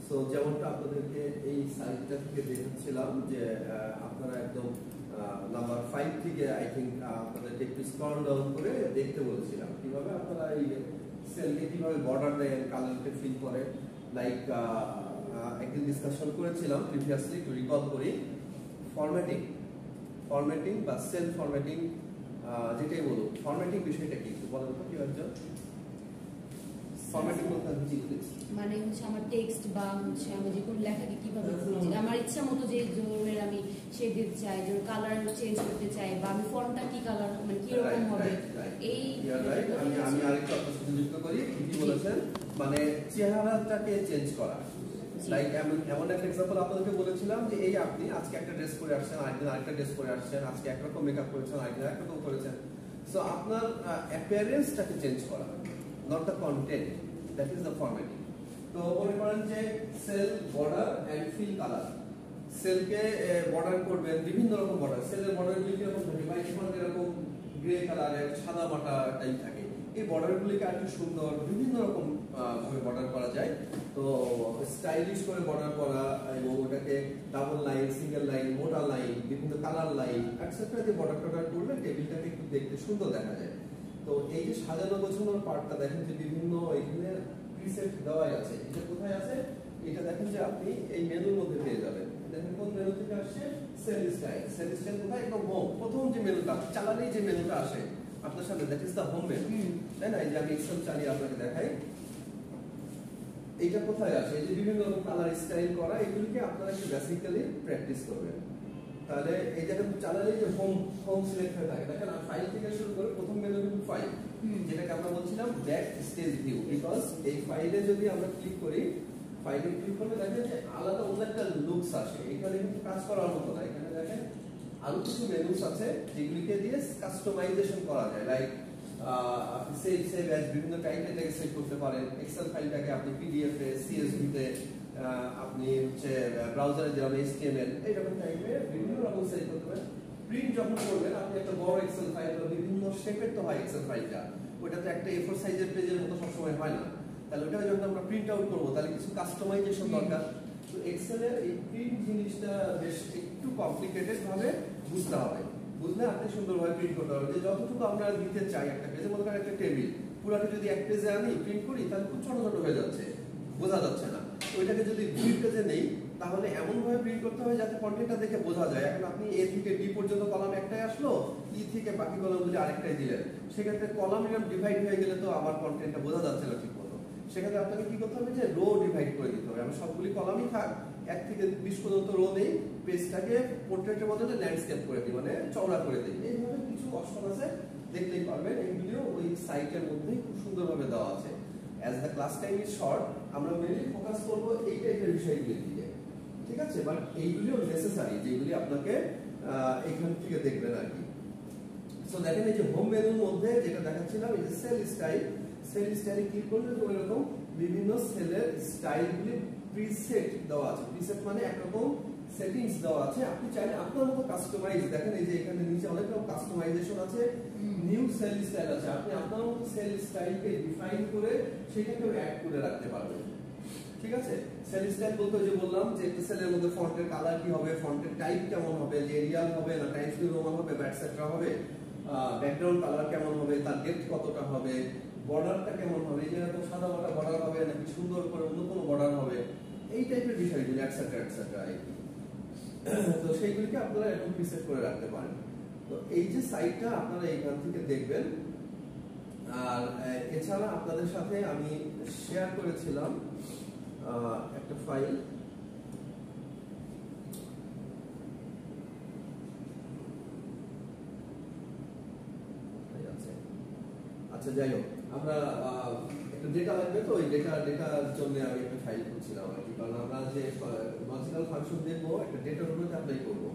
So যেমনটা আপনাদেরকে এই সাইটটা থেকে দেখাচ্ছিলাম যে আপনারা একদম নাম্বার 5 থেকে আই থিঙ্ক আপনাদেরকে একটু স্ক্রল ডাউন করে দেখতে বলছিলাম কিভাবে আপনারা এই সেলকে কিভাবে বর্ডার দেন, কালারকে ফিল করে। লাইক একদিন ডিসকাশন করেছিলাম প্রিভিয়াসলি, একটু রিকল করি। ফরম্যাটিং বা সেল ফরম্যাটিং, যেটাই বলুন, ফরম্যাটিং বিষয়টা কি একটু বলেন তো কি একজন? ফরম্যাটিং বলতে মানে হচ্ছে আমার টেক্সট বা হচ্ছে আমি যে কোনো লেখাকে কিভাবে আমার ইচ্ছা মতো যে ধরনের আমি শেড দিতে চাই, যে কালার চেঞ্জ করতে চাই, বা আমি ফন্টটা কি কালার মানে কি রকম হবে, এই আমি আরেকটু আপনার সাথে যুক্ত করি। কি বলেছেন মানে চেহারাটাকে চেঞ্জ করা। লাইক এমন একটা এক্সাম্পল আপনাদেরকে বলেছিলাম যে এই আপনি আজকে একটা ড্রেস পরে আসছেন, আরেকদিন আরেকটা ড্রেস পরে আসছেন, আজকে একরকম মেকআপ করেছেন, আরেকদিন একরকম করেছেন। সো আপনার অ্যাপিয়ারেন্সটাকে চেঞ্জ করা, not the content, that is the formatting. তো মনে করেন যে cell, border and fill colour. সেলকে বর্ডার করবেন, বিভিন্ন রকম বর্ডার। সেলের বর্ডারগুলি কিরকম থাকে? বাইশ এরকম গ্রে কালারের সাদা মাটা টাইপ থাকে। এই বর্ডারগুলিকে আরেকটু সুন্দর বিভিন্ন রকম ভাবে বর্ডার করা যায়। তো স্টাইলিশ করে বর্ডার করা এবং ওটাকে ডাবল লাইন, সিঙ্গেল লাইন, মোটা লাইন, বিভিন্ন কালার লাইন এটসেট্রা দিয়ে বর্ডার টর্ডার করলে টেবিলটাকে একটু দেখতে সুন্দর দেখা যায়। তো এই যে সাজানো গোছানোর পার্টটা দেখেন যে বিভিন্ন এখানে প্রিসেট দেওয়াই আছে। এটা কোথায় আছে? এটা দেখেন যে আপনি এই মেনুর মধ্যে পেয়ে যাবেন। দেখেন কোন মেনু থেকে আসছে? Sell style. সেল স্টাইল কোথায়? একদম হোম, প্রথম যে মেনুটা চালালেই যে মেনুটা আসে আপনার সামনে, that is the home menu, তাই না? এই যে আমি এক্সেল চালিয়ে আপনাকে দেখাই, এইটা কোথায় আসে? এই যে বিভিন্ন রকম কালার স্টাইল করা, এগুলিকে আপনারা একটু বেসিক্যালি প্র্যাকটিস করবেন। তাহলে এই যে চালালেই যে হোম সিলেক্ট হয়ে থাকে, দেখেন ফাইল থেকে শুরু করে প্রথম মেনু কিন্তু ফাইল, যেটাকে আমরা বলছিলাম ব্যাক স্টেজ ভিউ। বিকজ এই ফাইলে যদি আমরা ক্লিক করি, ফাইলে ক্লিক করলে দেখেন যে আলাদা অন্য একটা লুকস আসে। এখানে কিন্তু কাজ করার মতো না। এখানে দেখেন আরো কিছু মেনুস আছে যেগুলিকে দিয়ে কাস্টমাইজেশন করা যায়। লাইক সেভ অ্যাজ, বিভিন্ন টাইপের এটাকে সেভ করতে পারেন। এক্সেল ফাইলটাকে আপনি পিডিএফ এ, সিএসভি তে, আপনি হচ্ছে ব্রাউজারে যেমন এইচটিএমএল এইরকম টাইপের বিভিন্ন রকম সেভ করতে পারেন। প্রিন্ট যখন করবেন আপনি একটা বড় এক্সেল ফাইল, বিভিন্ন শেপের তো হয় এক্সেল ফাইলটা, ওটা তো একটা A4 সাইজের পেজের মতো সবসময় হয় না। তাহলে ওটা যখন আমরা প্রিন্ট আউট করবো তাহলে কিছু কাস্টমাইজেশন দরকার। তো এক্সেলের এই প্রিন্ট জিনিসটা বেশ একটু কমপ্লিকেটেড ভাবে বুঝতে হবে। বুঝলে আপনি সুন্দরভাবে প্রিন্ট করতে পারবেন। যে যতটুকু আমরা দিতে চাই একটা পেজে, মনে করেন একটা টেবিল পুরাটা যদি এক পেজে আনি প্রিন্ট করি তাহলে খুব ছোট ছোট হয়ে যাচ্ছে, বোঝা যাচ্ছে না। ওইটাকে যদি 2 পেজে নেই তাহলে এমন ভাবে প্রিন্ট করতে হবে যাতে কন্টেন্টটা দেখে বোঝা যায়। এখন আপনি এ থেকে ডি পর্যন্ত কলাম একটাই আসলো, ই থেকে বাকি কলামগুলি আরেকটাই দিলেন, সেক্ষেত্রে কলাম এরকম ডিভাইড হয়ে গেলে তো আমার কন্টেন্টটা বোঝা যাচ্ছে না ঠিক মতো। সেক্ষেত্রে আপনাকে কি করতে হবে? যে রো ডিভাইড করে দিতে হবে। আমি সবগুলি কলামই থাক, 1 থেকে 20 পর্যন্ত রো নেই, পেজটাকে পোর্ট্রেটের বদলে ল্যান্ডস্কেপ করে দিই, মানে চওড়া করে দিই। এইভাবে কিছু অপশন আছে, দেখলেই পারবেন। এইগুলিও ওই সাইটের মধ্যেই খুব সুন্দরভাবে দেওয়া আছে। As the class time is short, আমরা মেইনলি ফোকাস করবো এই টাইপের বিষয়গুলির দিকে, ঠিক আছে? বাট এইগুলিও নেসেসারি, যেগুলি আপনাকে এখান থেকে দেখবেন আর কি। সো দেখেন এই যে হোম মেনুর মধ্যে যেটা দেখাচ্ছিলাম, এই যে সেল স্টাইল, সেল স্টাইলে ক্লিক করলে তো এরকম বিভিন্ন সেলের স্টাইলগুলি প্রিসেট দেওয়া আছে। প্রিসেট মানে একরকম সেটিংস দেওয়া আছে, আপনি চাইলে আপনার মতো কাস্টমাইজ, দেখেন এই যে এখানে নিচে অনেক রকম কাস্টমাইজেশন আছে, নিউ সেল স্টাইল আছে। আপনি আপনার মতো সেল স্টাইলকে ডিফাইন করে সেটাকে অ্যাড করে রাখতে পারবেন, ঠিক আছে? সেল স্টাইল বলতে যে বললাম যে একটা সেলের মধ্যে ফন্টের কালার কি হবে, ফন্টের টাইপ কেমন হবে, এরিয়াল হবে না টাইমস নিউ রোমান হবে, এটসেট্রা হবে, ব্যাকগ্রাউন্ড কালার কেমন হবে, তার ডেপথ কতটা হবে, বর্ডারটা কেমন হবে, এই যে এরকম সাদা মাটা বর্ডার হবে নাকি সুন্দর করে অন্য কোনো বর্ডার হবে, এই টাইপের বিষয়গুলো এটসেট্রা এটসেট্রা। তো সেইগুলিকে আপনারা এরকম প্রিসেট করে রাখতে পারেন। তো এই যে সাইটটা আপনারা এইখান থেকে দেখবেন। আর এছাড়া আপনাদের সাথে আমি শেয়ার করেছিলাম একটা ফাইল, আচ্ছা যাই হোক, আমরা একটা ডেটা লাগবে, তো ওই ডেটার জন্য আমি একটা ফাইল করছিলাম আর কি। কারণ আমরা যে লজিক্যাল ফাংশন দেখবো একটা ডেটার উপরে অ্যাপ্লাই করবো।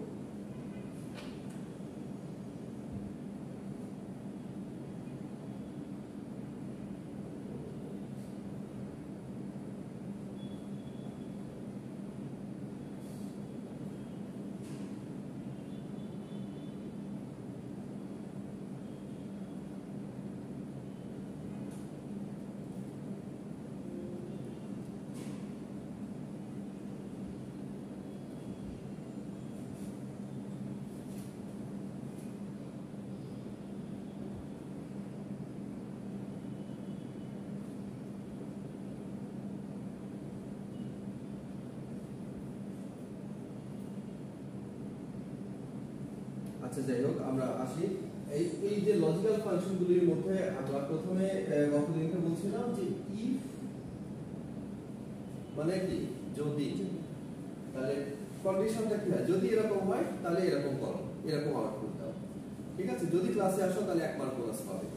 আচ্ছা যাই হোক, আমরা আসি এই যে লজিক্যাল ফাংশনগুলির মধ্যে আমরা প্রথমে গতদিনকে বলছিলাম যে ইফ মানে কি, যদি। তাহলে কন্ডিশনটা কি হয়, যদি এরকম হয় তাহলে এরকম করো, এরকম আউটপুট দাও। ঠিক আছে, যদি ক্লাসে আসো তাহলে 1 মার্ক বোনাস পাবে।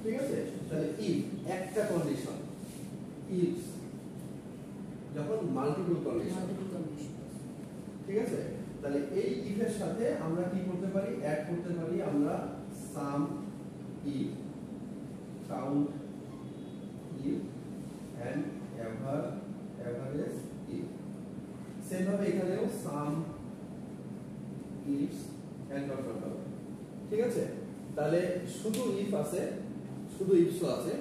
ঠিক আছে, তাহলে ইফ একটা কন্ডিশন, ইফ যখন মাল্টিপল কন্ডিশন। ঠিক আছে, তাহলে এই ইফ এর সাথে আমরা কি করতে পারি, অ্যাড করতে পারি আমরা sum if, count if and average if. Same ভাবে এখানেও sum ifs and dot dot dot. ঠিক আছে, তাহলে শুধু ইফ আছে, শুধু ইফস আছে,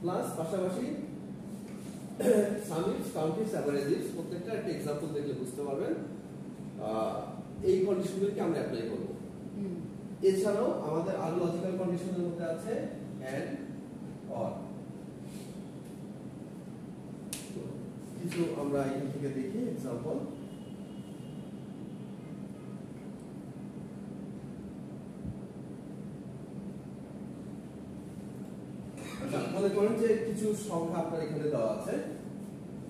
প্লাস পাশাপাশি sum ifs, count ifs, average ifs. প্রত্যেকটা একটা एग्जांपल দেখলে বুঝতে পারবেন এই কন্ডিশনগুলোকে আমরা অ্যাপ্লাই করব। এছাড়াও আমাদের আরো লজিক্যাল কন্ডিশনের মধ্যে আছে এন্ড অর। কিছু আমরা এখান থেকে দেখি एग्जांपल। আচ্ছা, মনে করেন যে কিছু সংখ্যা আপনার এখানে দেওয়া আছে,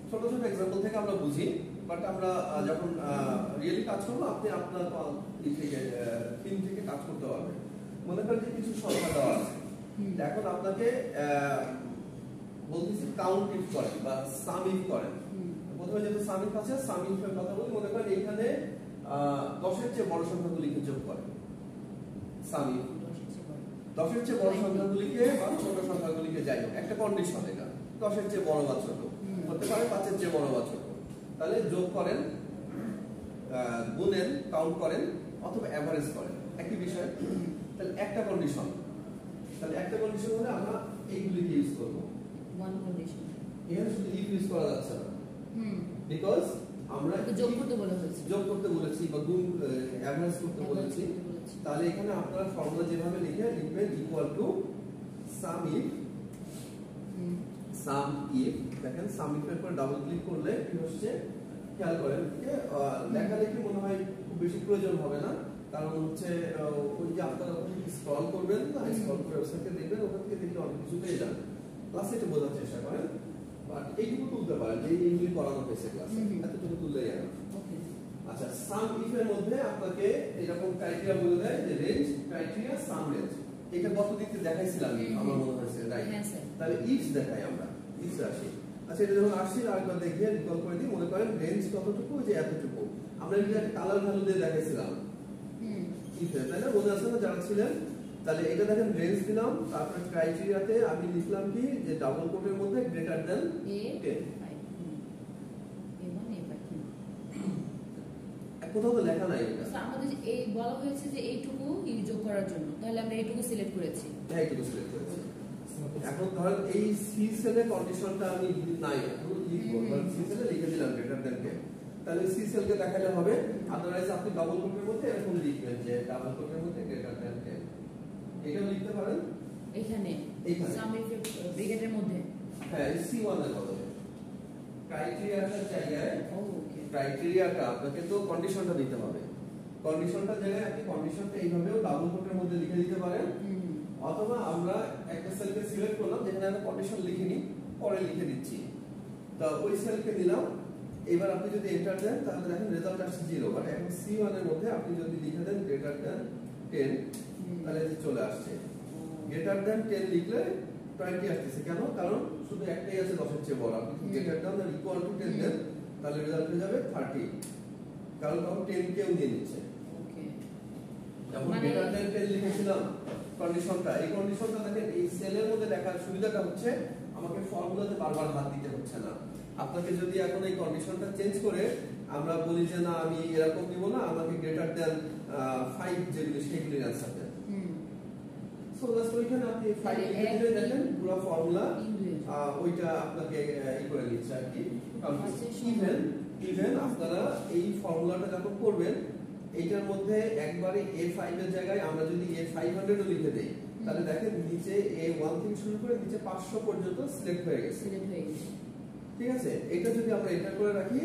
ছোট ছোট एग्जांपल থেকে আমরা বুঝি, বাট আমরা যখন রিয়েলি কাজ করব আপনি আপনার থিম থেকে কাজ করতে পারবেন। মনে করেন যে কিছু সংখ্যা দেওয়া আছে, এখন আপনাকে বলতেছি কাউন্ট ইফ করেন বা সাম ইফ করেন। প্রথমে যেহেতু সাম ইফ আছে, সাম ইফের কথা বলি। মনে করেন এখানে 10 এর চেয়ে বড় সংখ্যাগুলিকে যোগ করেন। সাম ইফ 10 এর চেয়ে বড় সংখ্যাগুলিকে বা ছোট সংখ্যাগুলিকে, যাই হোক একটা কন্ডিশন, এটা 10 এর চেয়ে বড় বা ছোট হতে পারে, 5 এর চেয়ে বড় বা ছোট। তাহলে যোগ করেন, গুণেন, কাউন্ট করেন অথবা এভারেজ করেন, একই বিষয়। তাহলে একটা কন্ডিশন, তাহলে একটা কন্ডিশন হলে আমরা এইগুলিকে ইউজ করব। ওয়ান কন্ডিশন এখানে শুধু ইফ ইউজ করা যাচ্ছে না, বিকজ আমরা যোগ করতে বলেছি বা গুণ এভারেজ করতে বলেছি। তাহলে এখানে আপনারা ফর্মুলা যেভাবে লিখবেন equal to some if, some if. দেখেন সাম ইফ এর পর ডাবল ক্লিক করলে কি হচ্ছে খেয়াল করেন, লেখালেখি মনে হয় খুব বেশি প্রয়োজন হবে না, কারণ হচ্ছে ওই যে আপনারা ওখানে স্ক্রল করবেন না, স্ক্রল করে ওয়েবসাইটে দেখবেন, ওখান থেকে দেখলে অনেক কিছু পেয়ে যান। ক্লাসে এটা বোঝার চেষ্টা করেন, বাট এইটুকু তুলতে পারেন যে এইগুলি করানো হয়েছে ক্লাসে, এতটুকু তুললেই যাবে। আচ্ছা, সাম ইফ এর মধ্যে আপনাকে এরকম ক্রাইটেরিয়া বলে দেয় যে রেঞ্জ, ক্রাইটেরিয়া, সাম রেঞ্জ। এটা গত দিকে দেখাইছিলাম আমার মনে হয়েছে, রাইট? তাহলে ইফস দেখাই আমরা, ইফস আসি। আচ্ছা, এটা যখন আসছি আরেকবার দেখিয়ে রিকল করে দিই। মনে করেন রেঞ্জ কতটুকু, যে এতটুকু। আমরা এটা কালার ভ্যালু দিয়ে দেখাইছিলাম ইফে, তাই না? মনে আছে না যারা ছিলেন? তাহলে এটা দেখেন রেঞ্জ দিলাম, তারপর ক্রাইটেরিয়াতে আমি লিখলাম কি, যে ডাবল কোটের মধ্যে গ্রেটার দ্যান 10। কোথাও তো লেখা নাই এটা। আমাদের এই বলা হয়েছে যে এইটুকু যোগ করার জন্য, তাহলে আমরা এইটুকু সিলেক্ট করেছি। হ্যাঁ, এইটুকু সিলেক্ট করেছি। এখন ধরেন এই সি সেলে কন্ডিশনটা আমি নাই, এখন লিখবো, ধরেন সি সেলে লিখে দিলাম গ্রেটার দ্যান 10। তাহলে সি সেলকে দেখালে হবে। আদারওয়াইজ আপনি ডাবল কোটের মধ্যে এরকম লিখবেন যে ডাবল কোটের মধ্যে গ্রেটার দ্যান 10, এটাও লিখতে পারেন এখানে সাম ইফ ব্র্যাকেটের মধ্যে। হ্যাঁ, সি1 এর বদলে ক্রাইটেরিয়াটার জায়গায়, ক্রাইটেরিয়াটা আপনাকে তো কন্ডিশনটা দিতে হবে। কন্ডিশনটার জায়গায় আপনি কন্ডিশনটা এইভাবেও ডাবল কোটের মধ্যে লিখে দিতে পারেন, অথবা আমরা একটা সেলকে সিলেক্ট করলাম যেখানে আমরা কন্ডিশন লিখিনি, পরে লিখে দিচ্ছি। তো ওই সেলকে দিলাম, এবার আপনি যদি এন্টার দেন তাহলে দেখেন রেজাল্ট আসছে 0। বাট এখন সি1 এর মধ্যে আপনি যদি লিখে দেন গ্রেটার দ্যান 10, তাহলে চলে আসছে। গ্রেটার দ্যান 10 লিখলে 20 আসছে। কেন? কারণ শুধু একটাই আছে 10 এর চেয়ে বড়। আপনি greater than or equal to 10 then, তাহলে রেজাল্ট হয়ে যাবে 30, কারণ তখন 10 কেও নিয়ে নিচ্ছে। যখন গ্রেটার দ্যান 10 লিখেছিলাম কন্ডিশনটা, এই কন্ডিশনটা দেখেন এই সেলের মধ্যে দেখার সুবিধাটা হচ্ছে আমাকে ফর্মুলাতে বারবার হাত দিতে হচ্ছে না। আপনাকে যদি এখন এই কন্ডিশনটা চেঞ্জ করে আমরা বলি যে না আমি এরকম নিব না, আমাকে গ্রেটার দ্যান 5 যেগুলো সেগুলির অ্যানসার দেন, সো জাস্ট ওইখানে আপনি 5 লিখে দিলে দেখেন পুরো ফর্মুলা ওইটা আপনাকে ই করে দিচ্ছে আর কি। ইভেন আপনারা এই ফর্মুলাটা যখন করবেন, এইটার মধ্যে একবারে A5 এর জায়গায় আমরা যদি A500 ও লিখে দেই, তাহলে দেখেন নিচে A1 থেকে শুরু করে নিচে 500 পর্যন্ত সিলেক্ট হয়ে গেছে। ঠিক আছে, এটা যদি আমরা এন্টার করে রাখি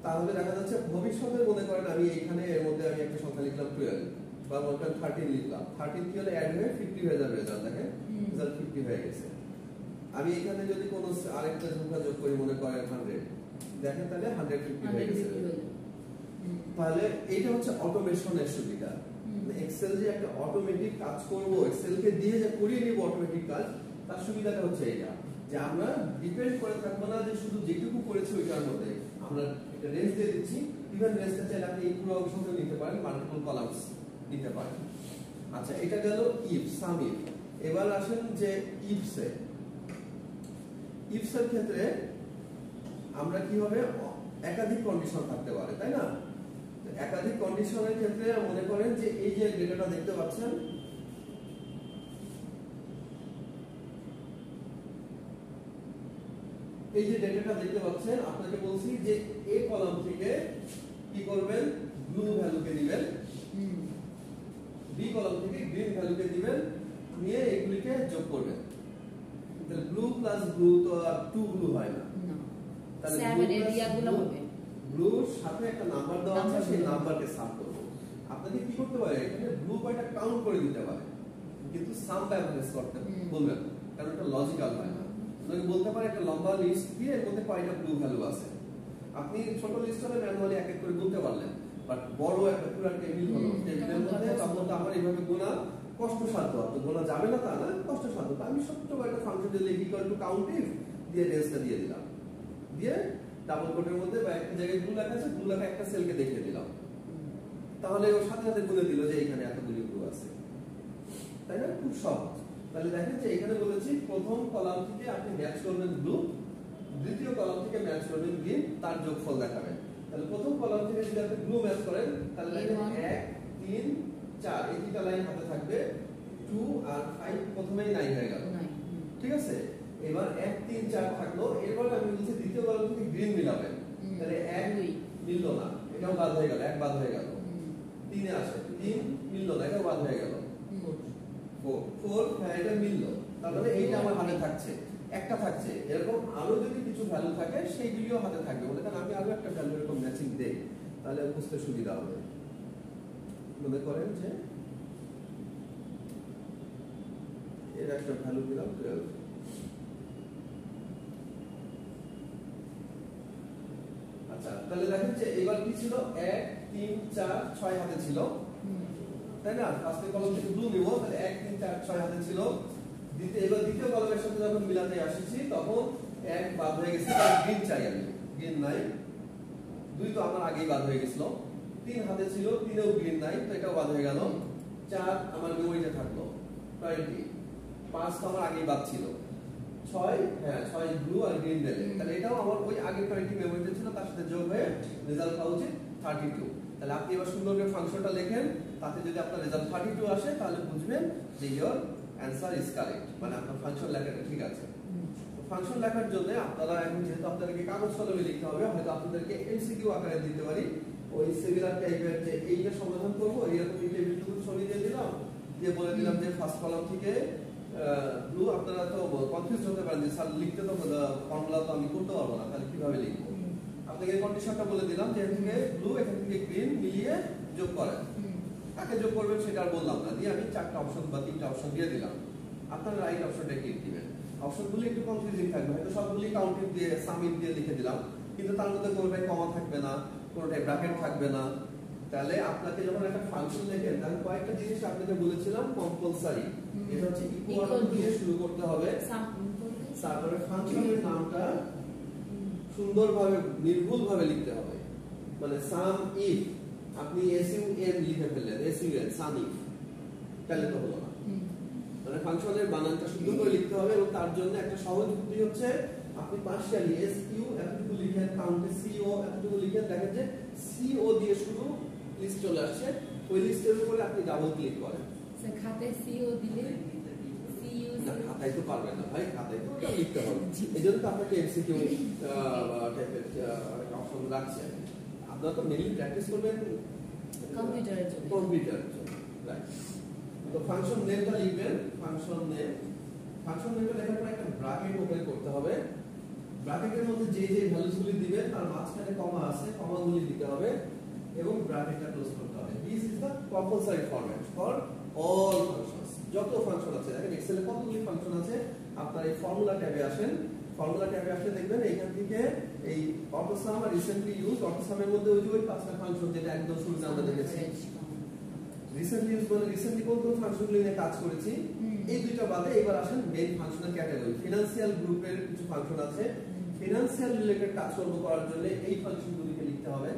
তাহলে দেখা যাচ্ছে ভবিষ্যতে মনে করেন আমি এখানে এর মধ্যে আমি একটা সংখ্যা লিখলাম 12 বা মনে করেন 13 লিখলাম, 13 কি হলে অ্যাড হয়ে 50 হয়ে যাবে রেজাল্ট, দেখেন রেজাল্ট 50 হয়ে গেছে। আমি এখানে যদি কোনো আরেকটা সংখ্যা যোগ করি মনে করেন 100, দেখেন তাহলে 150 হয়ে গেছে। তাহলে এটা হচ্ছে অটোমেশনের সুবিধা। এক্সেল যে একটা অটোমেটিক কাজ করব, এক্সেল কে দিয়ে যে করিয়ে নিব অটোমেটিক কাজ, তার সুবিধাটা হচ্ছে এটা যে আমরা ডিপেন্ড করে থাকবো না যে শুধু যেটুকু করেছি ওইটার মধ্যে, আমরা একটা রেঞ্জ দিয়ে দিচ্ছি। ইভেন রেঞ্জটা চাইলে আপনি এই পুরো অংশটা নিতে পারেন, মাল্টিপল কলামস নিতে পারেন। আচ্ছা, এটা গেল ইফ, সাম ইফ। এবার আসেন যে ইফসে, ইফসের ক্ষেত্রে আমরা কি হবে, একাধিক কন্ডিশন থাকতে পারে, তাই না? একাধিক কন্ডিশনের ক্ষেত্রে মনে করেন যে এই যে ডেটাটা দেখতে পাচ্ছেন, এই যে ডেটাটা দেখতে পাচ্ছেন, আপনাকে বলছি যে এ কলাম থেকে কি করবেন, ব্লু ভ্যালুকে দিবেন, বি কলাম থেকে গ্রিন ভ্যালুকে দিবেন, নিয়ে এগুলিকে যোগ করবেন। তাহলে ব্লু প্লাস ব্লু তো আর 2 ব্লু হয় না, তাহলে ব্লুর সাথে একটা নাম্বার দেওয়া আছে, সেই নাম্বারকে সাম করব। আপনাকে কি করতে পারে, এখানে ব্লু কয়টা কাউন্ট করে দিতে পারে, কিন্তু সাম ব্যবহার করতে বলবেন, কারণ এটা লজিক্যাল হয় না। আপনাকে বলতে পারে একটা লম্বা লিস্ট দিয়ে এর মধ্যে কয়টা ব্লু ভ্যালু আছে। আপনি ছোট লিস্ট হলে ম্যানুয়ালি এক এক করে গুনতে পারলেন, বাট বড় একটা পুরো টেবিল হলো, টেবিলের মধ্যে তখন তো আমার এইভাবে গোনা কষ্টসাধ্য, তো গোনা যাবে না তা না, কষ্টসাধ্য। তো আমি ছোট্ট একটা ফাংশন দিলে ইকুয়াল টু কাউন্ট ইফ দিয়ে রেঞ্জটা দিয়ে দিলাম, দিয়ে ডাবল কোটের মধ্যে বা একটা জায়গায় ব্লু লেখা আছে, ব্লু লেখা একটা সেলকে দেখিয়ে দিলাম, তাহলে ওর সাথে সাথে গুনে দিল যে এখানে এতগুলি ব্লু আছে, তাই না? খুব সহজ। তাহলে দেখেন যে এখানে বলেছি প্রথম কলাম থেকে আপনি ম্যাচ করবেন ব্লু, দ্বিতীয় কলাম থেকে ম্যাচ করবেন গ্রিন, তার যোগফল দেখাবেন। তাহলে প্রথম কলাম থেকে যদি আপনি ব্লু ম্যাচ করেন, তাহলে দেখেন 1 3 4 এই দুটো লাইন হাতে থাকবে, 2 আর 5 প্রথমেই 9 হয়ে গেল, ঠিক আছে? এবার 1 3 4 থাকলো, এরপর আমি বলছি দ্বিতীয় কলাম থেকে গ্রিন মিলাবেন, তাহলে 1 মিললো না, এটাও বাদ হয়ে গেল, 1 বাদ হয়ে গেল। 3 এ আসে, 3 মিললো না, এটাও বাদ হয়ে গেল। 4 হ্যাঁ এটা মিললো, তার মানে এইটা আমার হাতে থাকছে, একটা থাকছে। এরকম আরো যদি কিছু ভ্যালু থাকে সেইগুলিও হাতে থাকবে, মনে করেন আমি আরো একটা ভ্যালু এরকম ম্যাচিং দেই, তাহলে বুঝতে সুবিধা হবে। মনে করেন যে এর একটা ভ্যালু দিলাম 12, আচ্ছা তাহলে দেখেন যে এবার কি ছিল, 1 3 4 6 হাতে ছিল, তাই না? ফার্স্ট কলাম থেকে ব্লু নিব, তাহলে 1 3 4 6 হাতে ছিল। এবার দ্বিতীয় কলামের সাথে যখন মিলাতে আসছি তখন 1 বাদ হয়ে গেছে, তাহলে গ্রিন চাই আমি, গ্রিন নাই। 2 তো আমার আগেই বাদ হয়ে গেছিল, 3 হাতে ছিল, 3 এও গ্রিন নাই, তো এটাও বাদ হয়ে গেল। 4 আমার মেমোরিতে থাকলো 20, 5 তো আমার আগেই বাদ ছিল, 6 হ্যাঁ 6 ব্লু আর গ্রিন দিলে, তাহলে এটাও আমার ওই আগের 20 মেমোরিতে ছিল, তার সাথে যোগ হয়ে রেজাল্ট পাওয়া উচিত 32। তাহলে আপনি এবার সুন্দর করে ফাংশনটা লেখেন, তাতে যদি আপনার রেজাল্ট 32 আসে তাহলে বুঝবেন যে ইওর অ্যানসার ইজ কারেক্ট, মানে আপনার ফাংশন লেখাটা ঠিক আছে। ফাংশন লেখার জন্য আপনারা এখন যেহেতু আপনাদেরকে কাগজ কলমে লিখতে হবে, হয়তো আপনাদেরকে এমসিকিউ আকারে দিতে পারি, ওই সিমিলার টাইপের যে এইটা সমাধান করব, এরকম টেবিলটুকু ছড়িয়ে দিয়ে দিলাম, দিয়ে বলে দিলাম যে ফার্স্ট কলাম থেকে ব্লু। আপনারা তো কনফিউজ হতে পারেন যে স্যার লিখতে তো ফর্মুলা তো আমি করতে পারবো না, তাহলে কিভাবে লিখবো? আপনাকে কন্ডিশনটা বলে দিলাম যে এখান থেকে ব্লু এখান থেকে গ্রিন মিলিয়ে যোগ করেন, কাকে যোগ করবেন সেটা আর বললাম না, দিয়ে আমি 4টা অপশন বা 3টা অপশন দিয়ে দিলাম। আপনারা রাইট অপশনটা ক্লিক দিবেন। অপশনগুলো একটু কনফিউজিং থাকবে, হয়তো সবগুলি কাউন্টিং দিয়ে সামিট দিয়ে লিখে দিলাম, কিন্তু তার মধ্যে কোনোটাই কমা থাকবে না, কোনোটাই ব্র্যাকেট থাকবে না। তাহলে আপনাকে যখন একটা ফাংশন লেখেন, তাহলে কয়েকটা জিনিস আপনাকে বলেছিলাম কম্পালসারি, এটা হচ্ছে ইকুয়াল টু দিয়ে শুরু করতে হবে, তারপরে ফাংশনের নামটা সুন্দরভাবে নির্ভুলভাবে লিখতে হবে, মানে সাম ইফ আপনি এসইউএন লিখে ফেললেন, এসইউএন সাম ইফ, তাহলে তো হলো না। মানে ফাংশনের বানানটা সুন্দর করে লিখতে হবে, এবং তার জন্য একটা সহজ বুদ্ধি হচ্ছে আপনি পার্শিয়ালি এসইউ এতটুকু লিখেন, কাউন্টে সিও এতটুকু লিখেন, দেখেন যে সিও দিয়ে শুরু লিস্ট চলে আসছে, ওই লিস্টের উপরে আপনি ডাবল ক্লিক করেন। স্যার খাতায় সিও দিলে সিইউ না, খাতায় তো পারবেন না ভাই, খাতায় তো ওটা লিখতে হবে, এইজন্য তো আপনাকে এমসিকিউ টাইপের অপশন রাখছে। আপনারা তো মেইনলি প্র্যাকটিস করবেন কম্পিউটারের জন্য, রাইট? তো ফাংশন নেমটা লিখবেন, ফাংশন নেমটা লেখার পর একটা ব্র্যাকেট ওপেন করতে হবে, ব্র্যাকেটের মধ্যে যে যে ভ্যালুগুলি দিবেন তার মাঝখানে কমা আছে, কমাগুলি দিতে হবে এবং ব্র্যাকেটটা ক্লোজ করতে হবে। This is the compulsory format for all functions. যত ফাংশন আছে, দেখেন এক্সেলে কতগুলি ফাংশন আছে। আপনার এই ফর্মুলা ট্যাবে আসেন, ফর্মুলা ট্যাবে আসলে দেখবেন এইখান থেকে এই অটোসাম আর রিসেন্টলি ইউজ, অটোসামের মধ্যে ওই যে ওই পাঁচটা ফাংশন যেটা একদম শুরুতে আমরা দেখেছি। রিসেন্টলি ইউজ মানে রিসেন্টলি কোন কোন ফাংশনগুলো নিয়ে কাজ করেছি, এই দুইটা বাদে এবার আসেন মেইন ফাংশনাল ক্যাটাগরি। ফিনান্সিয়াল গ্রুপের কিছু ফাংশন আছে, ফিনান্সিয়াল রিলেটেড কাজকর্ম করার জন্য এই ফাংশনগুলিকে লিখতে হবে।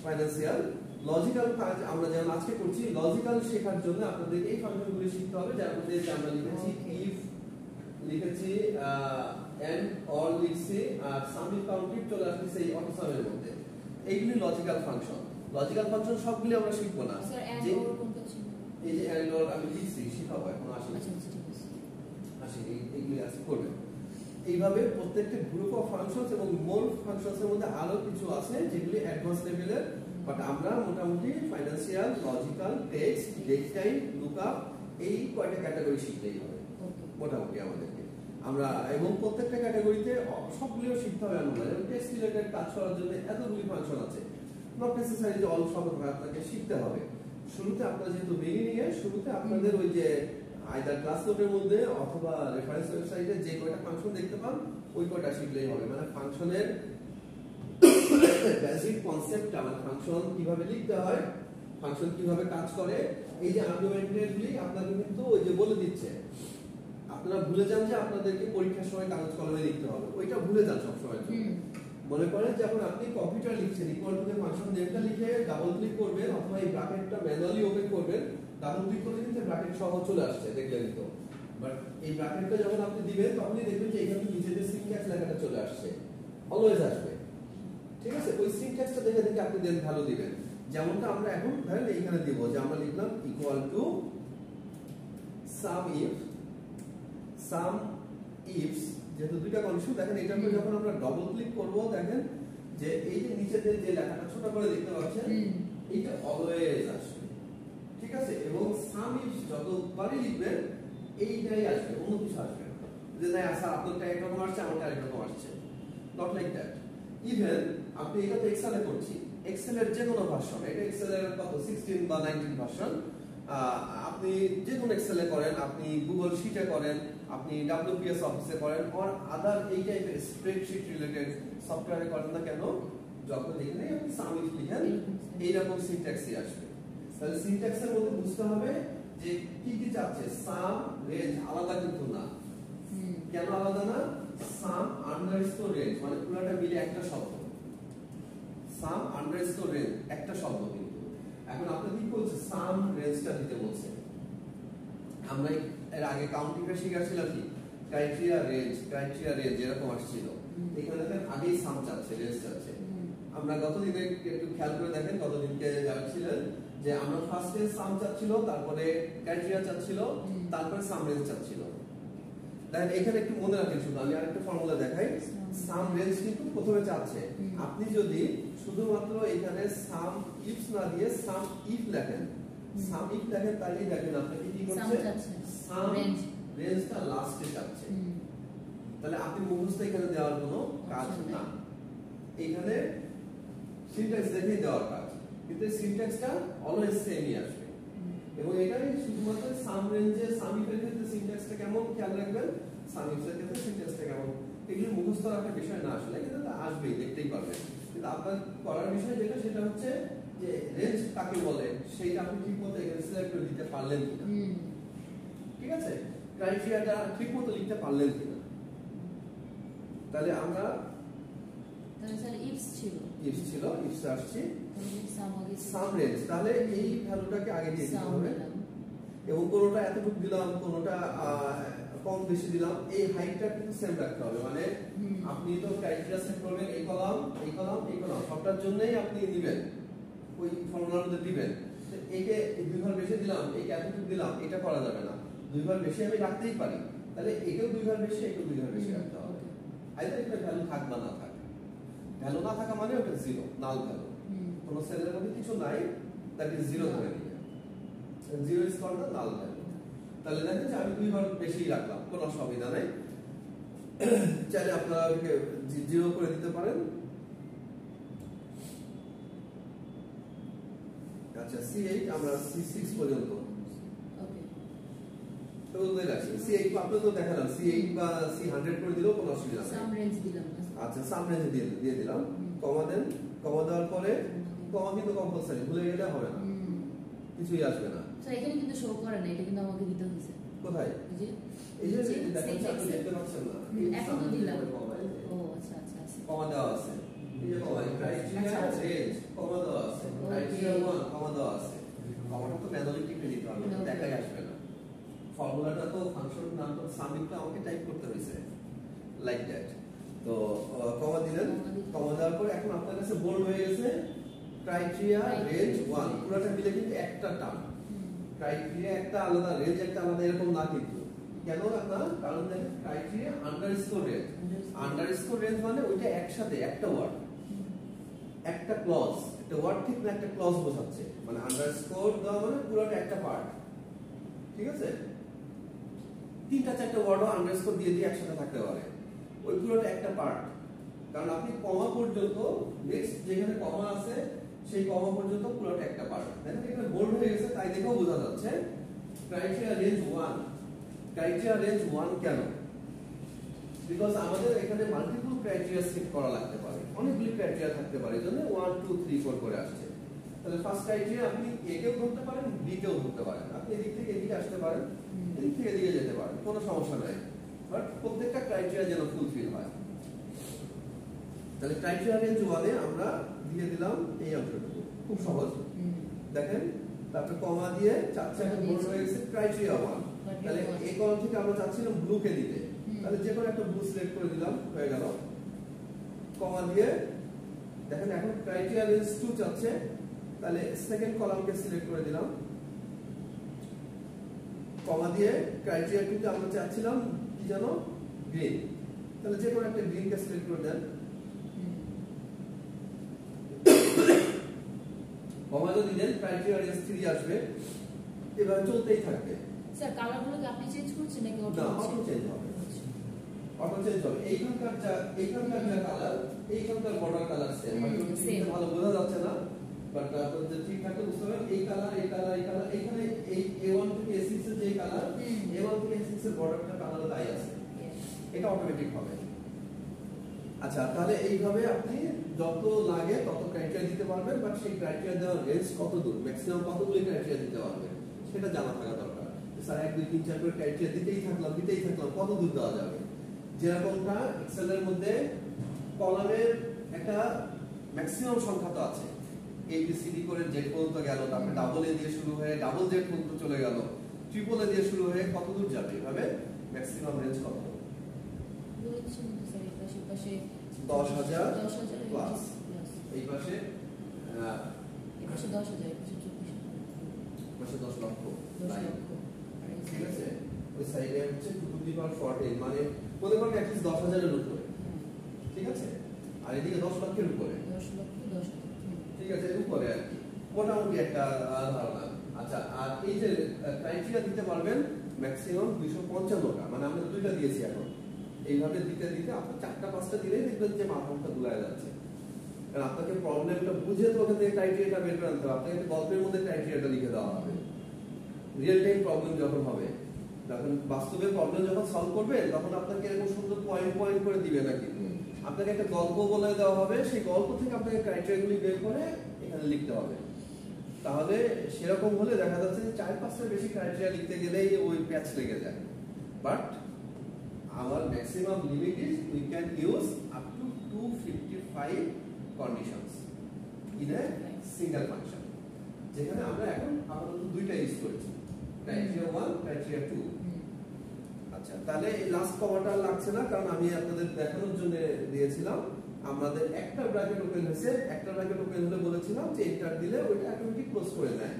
ফাইন্যান্সিয়াল লজিক্যাল কাজ আমরা যেমন আজকে করছি, লজিক্যাল শেখার জন্য আপনাদের এই ফাংশনগুলি শিখতে হবে। যার মধ্যে যে আমরা লিখেছি ইফ, লিখেছি এন্ড, অর লিখছি, আর সাম ইফ কাউন্ট ইফ চলে আসছে এই অটোসামের মধ্যে। এইগুলি লজিক্যাল ফাংশন। লজিক্যাল ফাংশন সবগুলি আমরা শিখবো না। যে এই যে এন্ড অর আমি লিখছি শিখাবো এখন আসি। আসি এইগুলি আছে করবেন। এইভাবে প্রত্যেকটা গ্রুপ অফ ফাংশনস এবং মোর ফাংশনস এর মধ্যে আরো কিছু আছে যেগুলি অ্যাডভান্স লেভেলের, বাট আমরা মোটামুটি financial, logical, text, data type, lookup এই কয়টা ক্যাটাগরি শিখতেই হবে মোটামুটি আমাদেরকে। আমরা এবং প্রত্যেকটা ক্যাটাগরিতে সবগুলিও শিখতে হবে এমন না। যেমন টেক্সট রিলেটেড কাজ করার জন্য এতগুলি ফাংশন আছে, নট নেসেসারি যে অল সব আপনাকে শিখতে হবে। শুরুতে আপনারা যেহেতু বিগিনিং এ, শুরুতে আপনাদের ওই যে আইদার ক্লাস নোটের মধ্যে অথবা রেফারেন্স ওয়েবসাইটে যে কয়টা ফাংশন দেখতে পান ওই কয়টা শিখলেই হবে। মানে ফাংশনের বেসিক কনসেপ্টটা, মানে ফাংশন কিভাবে লিখতে হয়, ফাংশন কিভাবে কাজ করে, এই যে আর্গুমেন্টগুলি আপনাদের কিন্তু ওই যে বলে দিচ্ছে। আপনারা ভুলে যান যে আপনাদেরকে পরীক্ষার সময় কাগজ কলমে লিখতে হবে, ওইটা ভুলে যান সবসময়। মনে করেন যখন আপনি কম্পিউটার লিখছেন, ইকুয়াল টু ফাংশন নেমটা লিখে ডাবল ক্লিক করবেন অথবা এই ব্র্যাকেটটা ম্যানুয়ালি ওপেন করবেন, ডাবল ক্লিক করলে কিন্তু ব্র্যাকেট সহ চলে আসছে, দেখলেন তো। বাট এই ব্র্যাকেটটা যখন আপনি দিবেন তখনই দেখবেন যে এখানে নিচেতে সিনট্যাক্স লেখাটা চলে আসছে, অলওয়েজ আসবে। ঠিক আছে, ওই সিনট্যাক্সটা দেখে দেখে আপনি দেন ভ্যালু দিবেন। যেমনটা আমরা এখন ধরেন এইখানে দিব যে আমরা লিখলাম equal to some if, some ifs, যেহেতু দুইটা কন্ডিশন। দেখেন এটার উপর যখন আমরা ডবল ক্লিক করব দেখেন যে এই যে নিচেতে যে লেখাটা ছোট করে দেখতে পাচ্ছেন এইটা অলওয়েজ আসবে। ঠিক আছে, এবং সাম ইফস যতবারই লিখবেন এইটাই আসবে, অন্য কিছু আসবে না। যে না স্যার আপনারটা একরকম আসছে আমারটা আরেকরকম আসছে, নট লাইক দ্যাট। ইভেন আপনি এটা তো এক্সেলে করছি, এক্সেলের যে কোনো ভার্সন, এটা এক্সেলের কত 16 বা 19 ভার্সন, আপনি যে কোনো এক্সেলে করেন, আপনি গুগল শিটে করেন, আপনি ডব্লিউপিএস অফিসে করেন, অর আদার এই টাইপের স্প্রেডশিট রিলেটেড সফটওয়্যারে করেন না কেন, যখন এখানে আপনি সাম ইফ লিখেন এইরকম সিনট্যাক্সই আসবে। তাহলে সিনট্যাক্সের মধ্যে বুঝতে হবে যে কি কি চাচ্ছে। সাম রেঞ্জ আলাদা কিন্তু না। কেন আলাদা না? সাম আন্ডারস্কোর রেঞ্জ মানে পুরোটা মিলে একটা শব্দ, সাম আন্ডারস্কোর রেঞ্জ একটা শব্দ। কিন্তু এখন আপনি কি বলছে সাম রেঞ্জটা দিতে বলছে। আমরা এর আগে কাউন্টিংটা শিখেছিলাম কি ক্রাইটেরিয়া রেঞ্জ এরকম আসছিল। এখানে দেখেন আগেই সাম চাচ্ছে, রেঞ্জ চাচ্ছে। আমরা গতদিনে একটু খেয়াল করে দেখেন, গতদিনকে যাচ্ছিলেন যে আমরা ফার্স্টে সাম চাচ্ছিল, তারপরে ক্রাইটেরিয়া চাচ্ছিল, তারপরে সাম রেঞ্জ চাচ্ছিল। দেখেন এখানে একটু মনে রাখেন, শুধু আমি আরেকটা ফর্মুলা দেখাই। সাম রেঞ্জ কিন্তু প্রথমে চাচ্ছে। আপনি যদি শুধুমাত্র এখানে সাম ইফস না দিয়ে সাম ইফ লেখেন, সাম ইফ লেখেন, তাহলেই দেখেন আপনাকে কি করছে, সাম রেঞ্জটা লাস্টে চাচ্ছে। তাহলে আপনি মুখস্থ এখানে দেওয়ার কোনো কাজ না, এখানে সিনট্যাক্স দেখেই দেওয়ার কাজ। কিন্তু সিনট্যাক্সটা অলওয়েজ সেমই আসবে। এবং এটাই শুধুমাত্র সাম রেঞ্জে সাম ইফের ক্ষেত্রে সিনট্যাক্সটা কেমন খেয়াল রাখবেন, সাম ইফের ক্ষেত্রে সিনট্যাক্সটা কেমন, এগুলো মুখস্থ রাখার বিষয় না। আসলে কিন্তু আসবেই, দেখতেই পারবেন। কিন্তু আপনার করার বিষয় যেটা, সেটা হচ্ছে যে রেঞ্জ কাকে বলে সেইটা আপনি ঠিকমতো এখানে সিলেক্ট করে দিতে পারলেন কিনা। ঠিক আছে, ক্রাইটেরিয়াটা ঠিকমতো লিখতে পারলেন কিনা। তাহলে আমরা ইফস ছিল, ইফস আসছে সাম রেঞ্জ, তাহলে এই ভ্যালুটাকে আগে দিয়ে দিতে হবে। এবং কোনটা এতটুকু দিলাম, কোনটা কম বেশি দিলাম, এই হাইটটা কিন্তু সেম রাখতে হবে। মানে আপনি তো ক্রাইটেরিয়া সেট করবেন, এই কলাম এই কলাম এই কলাম সবটার জন্যই আপনি দিবেন, ওই ফর্মুলার মধ্যে দিবেন। একে দুই ভাগ বেশি দিলাম, একে এতটুকু দিলাম, এটা করা যাবে না। দুই ভাগ বেশি আমি রাখতেই পারি, তাহলে একেও দুই ভাগ বেশি, একেও দুই ভাগ বেশি রাখতে হবে। আইদার একটা ভ্যালু থাক বা না থাক। ভ্যালু না থাকা মানে ওটা জিরো, নাল ভ্যালু। কোনো সেলের মধ্যে কিছু নাই, দ্যাট ইজ জিরো ধরে নিবে। Zero is called the null value. তাহলে দেখেন যে আমি দুই ভাগ বেশি রাখলাম, কোনো অসুবিধা নাই। চাইলে আপনারা 0 করে দিতে পারেন। আচ্ছা C8 আমরা C6 পর্যন্ত ওকে তো বলতে রাখছি। C8 আপনাদের তো দেখালাম, C8 বা C100 করে দিলেও কোনো অসুবিধা নেই। সাম রেঞ্জ দিলাম। আচ্ছা সাম রেঞ্জ দিয়ে দিলাম। কমা দেন, কমা দেওয়ার পরে কমা কিন্তু কম্পালসারি, ভুলে গেলে হবে না, কিছুই আসবে না। স্যার এখানে কিন্তু শো করে না, এটা কিন্তু আমাকে দিতে হয়েছে। কোথায়? এই যে দেখেন আপনি দেখতে পাচ্ছেন না, এখন তো দিলাম। ও আচ্ছা আচ্ছা আচ্ছা, কমা দেওয়া আছে। এই যে কমা ক্রাইটেরিয়া রেঞ্জ কমা দেওয়া আছে, ক্রাইটেরিয়া 1 কমা দেওয়া আছে। কমাটা তো ম্যানুয়ালি টিপে দিতে হবে, দেখাই আসবে না। ফর্মুলাটা তো ফাংশন নামটা সামথিংটা আমাকে টাইপ করতে হয়েছে লাইক দ্যাট। তো কমা দিলেন, কমা দেওয়ার পর এখন আপনার কাছে বোল্ড হয়ে গেছে ক্রাইটেরিয়া রেঞ্জ 1, পুরোটা মিলে কিন্তু একটা টার্ম। ক্রাইটেরিয়া একটা আলাদা, রেঞ্জ একটা আলাদা, এরকম না কিন্তু। কেন না? কারণ দেখেন criteria underscore range, underscore range মানে ওইটা একসাথে একটা ওয়ার্ড, একটা ক্লজ, একটা ওয়ার্ড ঠিক না একটা ক্লজ বোঝাচ্ছে। মানে আন্ডারস্কোর দেওয়া মানে পুরোটা একটা পার্ট, ঠিক আছে? 3-4টা ওয়ার্ডও আন্ডারস্কোর দিয়ে একসাথে থাকতে পারে, ওই পুরোটা একটা পার্ট। কারণ আপনি কমা পর্যন্ত, নেক্সট যেখানে কমা আছে সেই কমা পর্যন্ত পুরোটা একটা পার্ট। দেখেন এখানে বোল্ড হয়ে গেছে, তাই দেখেও বোঝা যাচ্ছে ক্রাইটেরিয়া রেঞ্জ 1। ক্রাইটেরিয়া রেঞ্জ 1 কেন? বিকজ আমাদের এখানে মাল্টিপল ক্রাইটেরিয়া সেট করা লাগতে পারে, অনেকগুলি ক্রাইটেরিয়া থাকতে পারে, এজন্য 1 2 3 4 করে আসছে। তাহলে ফার্স্ট ক্রাইটেরিয়া আপনি এ কেও ধরতে পারেন, বি কেও ধরতে পারেন, আপনি এদিক থেকে এদিকে আসতে পারেন, এদিক থেকে এদিকে যেতে পারেন, কোনো সমস্যা নাই, বাট প্রত্যেকটা ক্রাইটেরিয়া যেন ফুলফিল হয়। তাহলে ক্রাইটেরিয়া রেঞ্জ 1 এ আমরা দিয়ে দিলাম এই অংশটুকু, খুব সহজ। দেখেন তারপর কমা দিয়ে চারটা বোল্ড হয়ে গেছে ক্রাইটেরিয়া 1। তাহলে এই কলাম থেকে আমরা চাচ্ছিলাম ব্লু কে দিতে, তাহলে যে কোনো একটা ব্লু সিলেক্ট করে দিলাম, হয়ে গেল। কমা দিয়ে দেখেন এখন ক্রাইটেরিয়া রেঞ্জ 2 চাচ্ছে, তাহলে সেকেন্ড কলামকে সিলেক্ট করে দিলাম। কমা দিয়ে ক্রাইটেরিয়া 2 তে আমরা চাচ্ছিলাম কি জানো, গ্রিন, তাহলে যে কোনো একটা গ্রিন কে সিলেক্ট করে দেন। কমা যদি দেন ক্রাইটেরিয়া রেঞ্জ 3 আসবে, এভাবে চলতেই থাকবে। স্যার কালারগুলো কি আপনি চেঞ্জ করছেন নাকি না, অটো চেঞ্জ হবে, অটো চেঞ্জ হবে। এইখানকার যা কালার, এইখানকার বর্ডার কালার সেম, সেম ভালো বোঝা যাচ্ছে না, বাট আপনাদের যে ঠিক থাকে বুঝতে পারবেন। এই কালার, এই কালার, এই কালার, এখানে এই A1 থেকে A6 এর যে কালার, A1 থেকে A6 এর বর্ডারটা কালার তাই আছে, এটা অটোমেটিক হবে। আচ্ছা, তাহলে এইভাবে আপনি যত লাগে তত ক্রাইটেরিয়া দিতে পারবেন, বাট সেই ক্রাইটেরিয়া দেওয়ার রেঞ্জ কত দূর, ম্যাক্সিমাম কতগুলি ক্রাইটেরিয়া দিতে পারবেন সেটা জানা থাকা দরকার। স্যার 1 2 3 4 করে ক্রাইটেরিয়া দিতেই থাকলাম কত দূর দেওয়া যাবে। যেরকমটা এক্সেল এর মধ্যে কলামের একটা ম্যাক্সিমাম সংখ্যা তো আছে, ABCD করে জেড পর্যন্ত গেল, তারপরে ডাবল এ দিয়ে শুরু হয়ে ডাবল জেড পর্যন্ত চলে গেল, ট্রিপল এ দিয়ে শুরু হয়ে কত দূর যাবে, এভাবে ম্যাক্সিমাম রেঞ্জ কত? 10,000 প্লাস, এই পাশে 10,000, পাশে 10 লক্ষ, ঠিক আছে? ওই সাইডে হচ্ছে 2 টু দি পাওয়ার 14, মানে মনে করেন at least 10,000 এর উপরে, ঠিক আছে? আর এদিকে 10 লক্ষের উপরে, 10 লক্ষ 10,000, ঠিক আছে, উপরে আর কি মোটামুটি একটা ধারণা। আচ্ছা, আর এই যে ক্রাইটেরিয়া দিতে পারবেন ম্যাক্সিমাম 255টা, মানে আমরা দুইটা দিয়েছি এখন, এইভাবে দিতে দিতে আপনি 4টা-5টা দিলেই দেখবেন যে মাথাটা গুলায় যাচ্ছে। কারণ আপনাকে প্রবলেমটা বুঝে তো ওখান থেকে ক্রাইটেরিয়াটা বের করে আনতে হবে, আপনাকে গল্পের মধ্যে ক্রাইটেরিয়াটা লিখে দেওয়া হবে। রিয়েল টাইম প্রবলেম যখন হবে, যখন বাস্তবে প্রবলেম যখন সলভ করবেন, তখন আপনাকে এরকম সুন্দর পয়েন্ট করে দিবে না, কিন্তু আপনাকে একটা গল্প বলে দেওয়া হবে, সেই গল্প থেকে আপনাকে ক্রাইটেরিয়াগুলি বের করে এখানে লিখতে হবে। তাহলে সেরকম হলে দেখা যাচ্ছে যে 4-5টার বেশি ক্রাইটেরিয়া লিখতে গেলেই ওই প্যাচ লেগে যায়। But our maximum limit is we can use up to 255 conditions in a single function, যেখানে আমরা এখন আপাতত দুইটা ইউজ করেছি, ক্রাইটেরিয়া 1 ক্রাইটেরিয়া 2। আচ্ছা, তাহলে এই লাস্ট কমাটা লাগছে না, কারণ আমি আপনাদের দেখানোর জন্য দিয়েছিলাম। আমাদের একটা ব্র্যাকেট ওপেন হয়েছে, একটা ব্র্যাকেট ওপেন হলে বলেছিলাম যে এন্টার দিলে ওইটা অটোমেটিক ক্লোজ করে দেয়।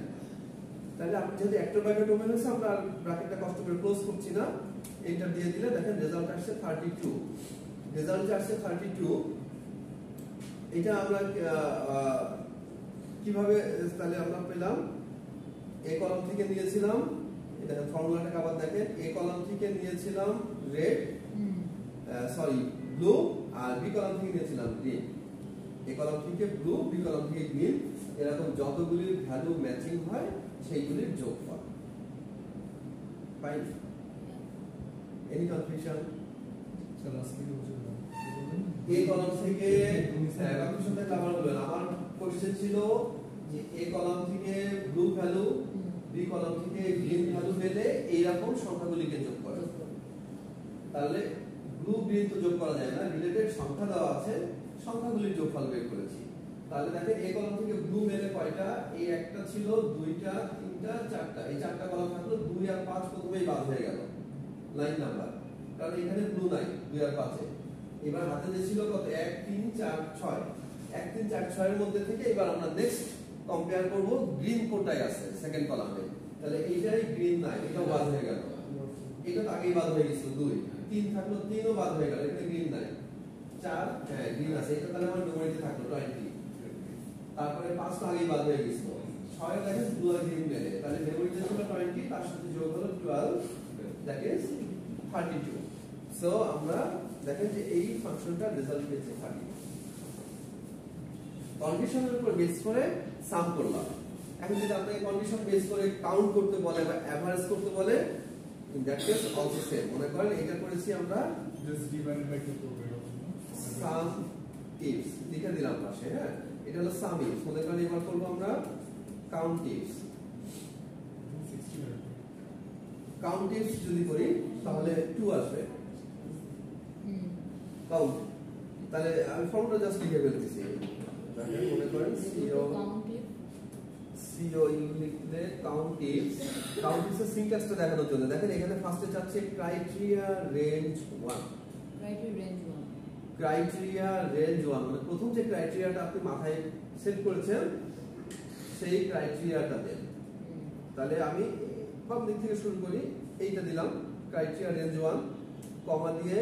তাহলে আপনি যদি একটা ব্র্যাকেট ওপেন হয়েছে, আমরা ব্র্যাকেটটা কষ্ট করে ক্লোজ করছি না, এন্টার দিয়ে দিলে দেখেন রেজাল্ট আসছে 32, রেজাল্ট আসছে 32। এটা আমরা কিভাবে তাহলে আমরা পেলাম? এই কলাম থেকে নিয়েছিলাম, এটা ফর্মুলাটাকে আবার দেখেন, এই কলাম থেকে নিয়েছিলাম রেড, সরি ব্লু, আর বি কলাম থেকে নিয়েছিলাম গ্রিন। এ কলাম থেকে ব্লু, বি কলাম থেকে গ্রিন, এরকম যতগুলির ভ্যালু ম্যাচিং হয় সেইগুলির যোগফল। Fine, any confusion? A column থেকে কনফিউশন থাকলে আবার বলবেন। আমার কোশ্চেন ছিল যে এ কলাম থেকে ব্লু ভ্যালু, বি কলাম থেকে গ্রিন ভ্যালু পেলে এইরকম সংখ্যাগুলিকে যোগ করে। তাহলে ব্লু গ্রিন তো যোগ করা যায় না, রিলেটেড সংখ্যা দেওয়া আছে, সংখ্যাগুলির যোগফল বের করেছি। তাহলে দেখেন এই কলাম থেকে ব্লু মেলে কয়টা? এই একটা ছিল, দুইটা, তিনটা, চারটা। এই চারটা কলাম থাকলো, 2 আর 5 প্রথমেই বাদ হয়ে গেল লাইন নাম্বার, কারণ এখানে ব্লু নাই 2 আর 5 এ। এবার হাতে যে ছিল কত? 1 3 4 6, 1 3 4 6 এর মধ্যে থেকে এবার আমরা নেক্সট কম্পেয়ার করব গ্রিন কোটায় আছে সেকেন্ড কলামে। তাহলে এইটাই গ্রিন নাই, এটাও বাদ হয়ে গেল। এটা তো আগেই বাদ হয়ে গেছিল 2, 3 থাকলো, 3 ও বাদ হয়ে গেল, এখানে গ্রিন নাই। 4 হ্যাঁ গ্রিন আছে, এটা তাহলে আমার মেমোরিতে থাকলো 20। তারপরে 5 তো আগেই বাদ হয়ে গেছিল, 6 দেখেন ব্লু আর গ্রিন মেলে, তাহলে মেমোরিতে ছিল 20, তার সাথে যোগ হলো 12, দ্যাট ইজ 32। সো আমরা দেখেন যে এই ফাংশনটা রেজাল্ট পেয়েছে 32। কন্ডিশনের উপর বেস করে সাম করলাম। এখন যদি আপনাকে কন্ডিশন বেস করে কাউন্ট করতে বলে বা এভারেজ করতে বলে, in that case also same. মনে করেন এটা করেছি আমরা জাস্ট ডিভাইড বাই 2 করবে সাম ইফস লিখে দিলাম পাশে। হ্যাঁ, এটা হলো সাম ইফস। মনে করেন এবার করব আমরা কাউন্ট ইফস। কাউন্ট ইফস যদি করি তাহলে 2 আসবে কাউন্ট। তাহলে আমি ফর্মুলা জাস্ট লিখে ফেলতেছি। মনে করেন সিও লিখলে কাউন্ট ইফস, কাউন্ট ইফস এর সিনট্যাক্সটা দেখানোর জন্য দেখেন এখানে ফার্স্টে চাচ্ছে ক্রাইটেরিয়া রেঞ্জ 1। ক্রাইটেরিয়া রেঞ্জ 1 মানে প্রথম যে ক্রাইটেরিয়াটা আপনি মাথায় সেট করেছেন সেই ক্রাইটেরিয়াটা দেন। তাহলে আমি বাম দিক থেকে শুরু করি, এইটা দিলাম ক্রাইটেরিয়া রেঞ্জ 1, কমা দিয়ে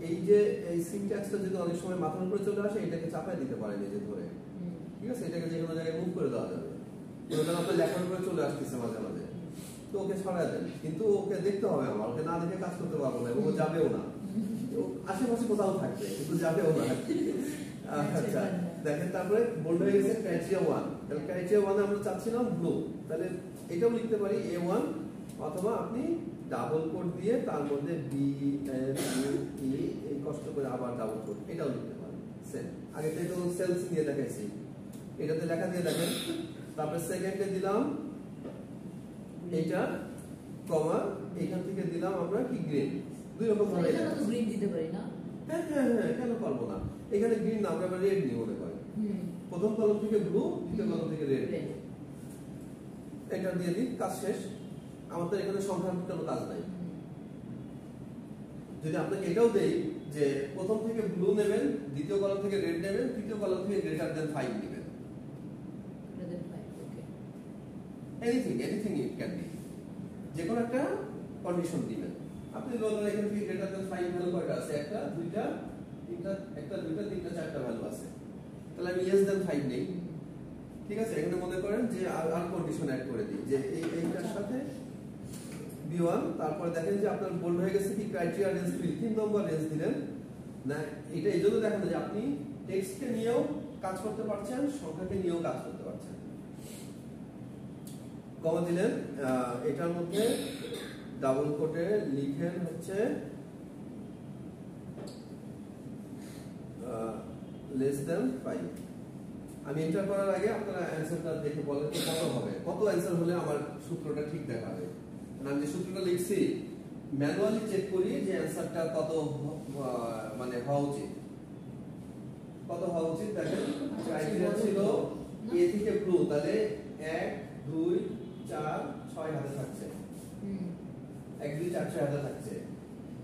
এই যে এই সিনট্যাক্সটা যদি অনেক সময় মাথার উপরে চলে আসে এটাকে চাপায় দিতে পারেন এই যে ধরে, ঠিক আছে? এটাকে যে কোনো জায়গায় মুভ করে দেওয়া যাবে। ওটা আপনার লেখার উপরে চলে আসতেছে মাঝে মাঝে, তো ওকে ছড়ায় দেন। কিন্তু ওকে দেখতে হবে আমার, ওকে না দেখে কাজ করতে পারবো না এবং ও যাবেও না। আশেপাশে কোথাও থাকবে কিন্তু যাবেও না। আচ্ছা দেখেন, তারপরে বোল্ড হয়ে গেছে ক্রাইটেরিয়া 1। তাহলে ক্রাইটেরিয়া 1 আমরা চাচ্ছিলাম ব্লু, তাহলে এটাও লিখতে পারি A1, অথবা আপনি ডাবল কোড দিয়ে তার মধ্যে বি এস ইউ ই এই কষ্ট করে আবার ডাবল কোড এটাও লিখতে পারেন। সেম আগে তো সেলস নিয়ে দেখাইছি, এটাতে লেখা দিয়ে দেখেন। তারপরে সেকেন্ডে দিলাম এইটা কমা, এখান থেকে দিলাম আমরা কি গ্রিন। দুই রকম ভাবে গ্রিন দিতে পারি না? হ্যাঁ হ্যাঁ হ্যাঁ, কেন পারবো না? এখানে গ্রিন না, আমরা রেড নিয়ে মনে করি। প্রথম কলম থেকে ব্লু, দ্বিতীয় কলম থেকে রেড। এটা দিয়ে দিই, কাজ শেষ। আমার তো এখানে সংখ্যার কোনো কাজ নাই। যদি আপনাকে এটাও দেই যে প্রথম থেকে ব্লু নেবেন, দ্বিতীয় কলাম থেকে রেড নেবেন, তৃতীয় কলাম থেকে গ্রেটার দেন 5 নেবেন, এনিথিং ইট ক্যান বি, যে কোনো একটা কন্ডিশন দিবেন। আপনি বলবেন এখানে থেকে গ্রেটার দেন 5 ভ্যালু কয়টা আছে? একটা, দুইটা, তিনটা, একটা, দুইটা, তিনটা, চারটা ভ্যালু আছে। তাহলে আমি লেস দেন 5 নেই, ঠিক আছে? এখানে মনে করেন যে আর কন্ডিশন অ্যাড করে দিই যে এইটার সাথে B1। তারপরে দেখেন যে আপনার বোল্ড হয়ে গেছে কি ক্রাইটেরিয়া রেঞ্জ 3, 3 নম্বর রেঞ্জ দিলেন না। এটা এই জন্য দেখানো যে আপনি টেক্সটকে নিয়েও কাজ করতে পারছেন, সংখ্যাকে নিয়েও কাজ করতে পারছেন। কমা দিলেন, এটার মধ্যে ডাবল কোটে লিখেন হচ্ছে লেস দেন 5। আমি এন্টার করার আগে আপনারা অ্যানসারটা দেখে বলেন তো কত হবে, কত অ্যানসার হলে আমার সূত্রটা ঠিক দেখাবে। আমি যে সূত্রটা লিখছি ম্যানুয়ালি চেক করি যে অ্যানসারটা কত মানে হওয়া উচিত, কত হওয়া উচিত। দেখেন ক্রাইটেরিয়া ছিল এ থেকে ব্লু, তাহলে 1 2 4 6 হাতে থাকছে, 1 2 4 6 হাতে থাকছে।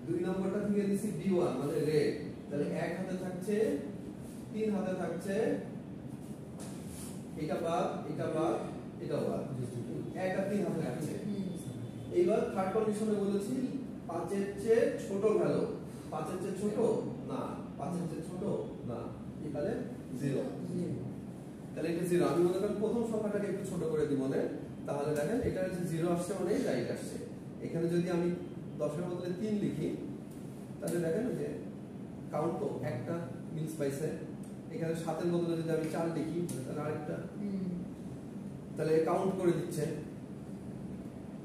2 নম্বরটা থেকে দিছি B1 মানে রেড, তাহলে 1 হাতে থাকছে, 3 হাতে থাকছে, এটা বাদ, এটা বাদ, এটাও বাদ, 1 আর 3 হাতে থাকছে। এইবার থার্ড কন্ডিশনে বলেছি 5 এর চেয়ে ছোট ভ্যালু, 5 এর চেয়ে ছোট না, 5 এর চেয়ে ছোট না, তাহলে 0। তাহলে এটা 0। আমি মনে করি প্রথম সংখ্যাটাকে একটু ছোট করে দিই মনে, তাহলে দেখেন এটা যে 0 আসছে মানে রাইট আসছে। এখানে যদি আমি 10 এর বদলে 3 লিখি তাহলে দেখেন যে কাউন্ট তো একটা মিলস পাইছে, এখানে 7 এর বদলে যদি আমি 4 লিখি তাহলে আরেকটা, তাহলে কাউন্ট করে দিচ্ছে।